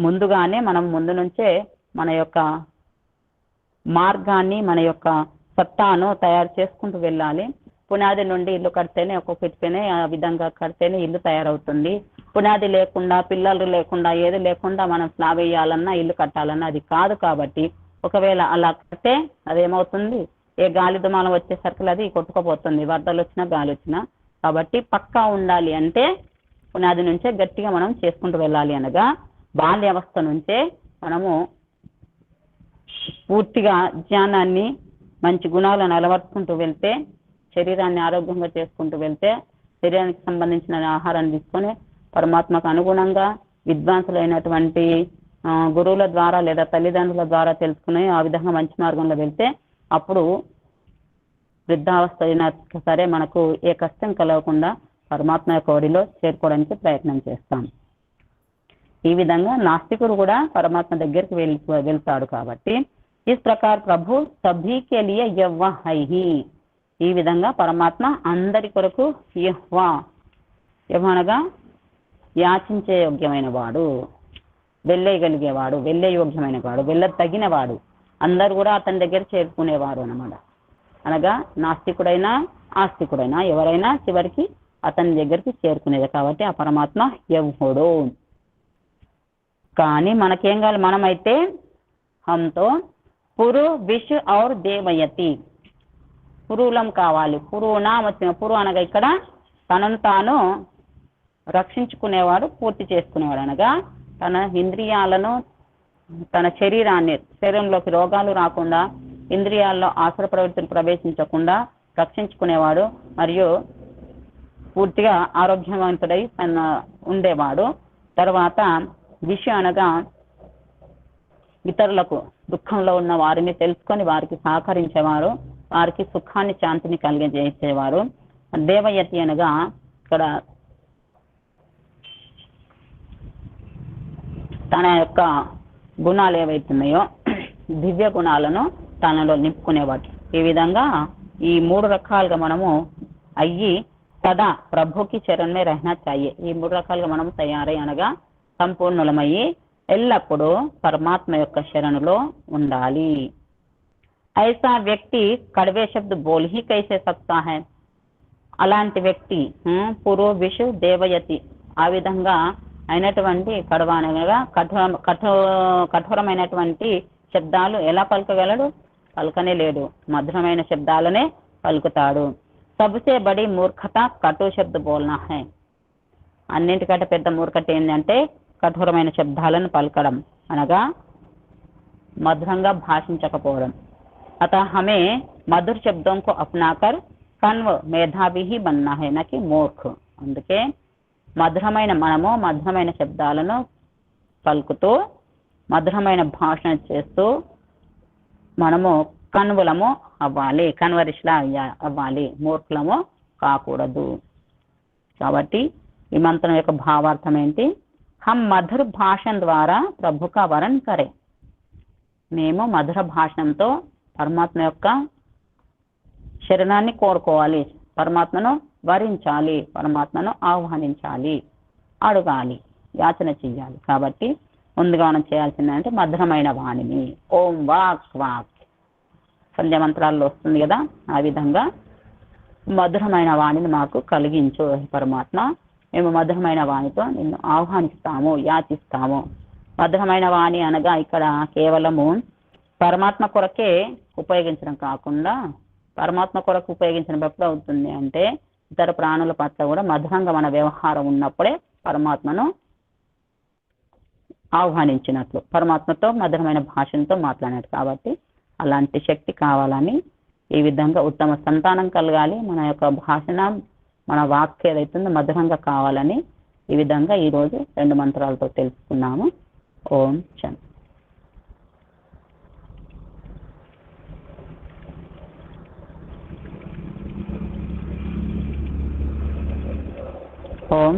ముందుగానే మనం ముందు నుంచే మన యొక్క మార్గాన్ని, మన యొక్క సత్తాను తయారు చేసుకుంటూ వెళ్ళాలి. పునాది నుండి ఇల్లు కడితేనే, ఒక్కొక్కటితేనే ఆ విధంగా కడితేనే ఇల్లు తయారవుతుంది. పునాది లేకుండా, పిల్లలు లేకుండా, ఏది లేకుండా మనం స్లాబ్ వేయాలన్నా, ఇల్లు కట్టాలన్నా అది కాదు. కాబట్టి ఒకవేళ అలా కడితే అదేమవుతుంది, ఏ గాలి దుమానం వచ్చేసరికి అది కొట్టుకుపోతుంది, వరదలు వచ్చినా గాలి వచ్చినా. కాబట్టి పక్కా ఉండాలి అంటే పునాది నుంచే గట్టిగా మనం చేసుకుంటూ వెళ్ళాలి. అనగా బాల్యావస్థ నుంచే మనము పూర్తిగా జ్ఞానాన్ని, మంచి గుణాలను అలవర్చుకుంటూ వెళ్తే, శరీరాన్ని ఆరోగ్యంగా చేసుకుంటూ వెళ్తే, శరీరానికి సంబంధించిన ఆహారాన్ని తీసుకొని పరమాత్మకు అనుగుణంగా విద్వాంసులైనటువంటి గురువుల ద్వారా లేదా తల్లిదండ్రుల ద్వారా తెలుసుకుని ఆ విధంగా మంచి మార్గంలో వెళ్తే అప్పుడు వృద్ధావస్థ అయినా సరే మనకు ఏ కష్టం కలగకుండా పరమాత్మ యొక్క ఒడిలో చేరుకోవడానికి ప్రయత్నం చేస్తాం. ఈ విధంగా నాస్తికుడు కూడా పరమాత్మ దగ్గరికి వెళ్తాడు. కాబట్టి ఈ ప్రకార ప్రభు సభీకే లియే యహ్వా హైహి, ఈ విధంగా పరమాత్మ అందరి కొరకు యహ్వా, యహ్వనగా యాచించే యోగ్యమైన వాడు, వెళ్ళేయగలిగేవాడు, వెళ్ళే యోగ్యమైన వాడు, వెళ్ళ తగినవాడు, అందరు కూడా అతని దగ్గర చేరుకునేవారు అన్నమాట. అనగా నాస్తికుడైనా ఆస్తికుడైనా ఎవరైనా చివరికి అతని దగ్గరికి చేరుకునేది. కాబట్టి ఆ పరమాత్మ యహ్వుడు. కానీ మనకేం కావాలి, మనమైతే హంతో పురు విష్ ఔర్ దేవయతి, పురువులం కావాలి. పురువునా వచ్చిన పురు అనగా ఇక్కడ తనను తాను రక్షించుకునేవాడు, పూర్తి చేసుకునేవాడు. అనగా తన ఇంద్రియాలను, తన శరీరంలోకి రోగాలు రాకుండా, ఇంద్రియాల్లో ఆసుర ప్రవృత్తులు ప్రవేశించకుండా రక్షించుకునేవాడు, మరియు పూర్తిగా ఆరోగ్యవంతుడై ఉండేవాడు. తర్వాత విషయం అనగా ఇతరులకు, దుఃఖంలో ఉన్న వారిని తెలుసుకొని వారికి సహకరించేవారు, వారికి సుఖాన్ని, శాంతిని కలిగజేసేవారు. దేవయతి అనగా ఇక్కడ తన యొక్క గుణాలు ఏవైతున్నాయో దివ్య గుణాలను తనలో నింపుకునేవాడు. ఈ విధంగా ఈ 3 రకాలుగా మనము అయ్యి సదా ప్రభుకి చరణ్ మే రహనా చాహియే. ఈ 3 రకాలుగా మనం తయారై అనగా సంపూర్ణులమయ్యి ఎల్లప్పుడూ పరమాత్మ యొక్క శరణులో ఉండాలి. ऐसा వ్యక్తి కడవే శబ్ద బోల్ హీ కైసే సక్తా హై. అలాంటి వ్యక్తి పూర్వ విషు దేవయతి ఆ విధంగా అయినటువంటి కడవానగా కఠోరమైనటువంటి శబ్దాలు ఎలా పలకగలడు? పలకనే లేడు. మధురమైన శబ్దాలనే పలుకుతాడు. సబ్సే బడి మూర్ఖత కటు శబ్ద బోల్నా హై. అన్నింటికంటే పెద్ద మూర్ఖత ఏంటంటే కఠోరమైన శబ్దాలను పలకడం అనగా మధురంగా భాషించకపోవడం. अतः हमें मधुर शब्दों को अपनाकर कन्व मेधावी ही बनना है, ना कि मूर्ख. అందుకే మనము మధురమైన శబ్దాలను పలుకుతూ మధురమైన భాషణ చేస్తూ మనము కన్వులము అవ్వాలి, కన్వరిష్లా అవ్వాలి, మూర్ఖులము కాకూడదు. కాబట్టి ఈ మంత్రం యొక్క భావార్థం ఏంటి? హమ్ మధుర భాషణ ద్వారా ప్రభు కా వరణ కరే. మేము మధుర భాషణంతో పరమాత్మ యొక్క శరణాన్ని కోరుకోవాలి, పరమాత్మను వరించాలి, పరమాత్మను ఆహ్వానించాలి, అడగాలి, యాచన చెయ్యాలి. కాబట్టి ముందుగా మనం చేయాల్సిందంటే మధురమైన వాణిని. ఓం వాక్ వాక్ సంధ్యా మంత్రాల్లో వస్తుంది కదా, ఆ విధంగా మధురమైన వాణిని మాకు కలిగించు పరమాత్మ. మేము మధురమైన వాణితో నిన్ను ఆహ్వానిస్తాము, యాచిస్తాము. మధురమైన వాణి అనగా ఇక్కడ కేవలము పరమాత్మ కొరకే ఉపయోగించడం కాకుండా, పరమాత్మ కొరకు ఉపయోగించినప్పుడు అవుతుంది అంటే ఇతర ప్రాణుల పట్ల కూడా మధురంగా మన వ్యవహారం ఉన్నప్పుడే పరమాత్మను ఆహ్వానించినట్లు, పరమాత్మతో మధురమైన భాషతో మాట్లాడినట్టు. కాబట్టి అలాంటి శక్తి కావాలని, ఈ విధంగా ఉత్తమ సంతానం కలగాలి, మన యొక్క భాషణ మన వాక్య ఏదైతుందో మధురంగా కావాలని ఈ విధంగా ఈరోజు 2 మంత్రాలతో తెలుసుకున్నాము. ఓం శాంతి. ఓం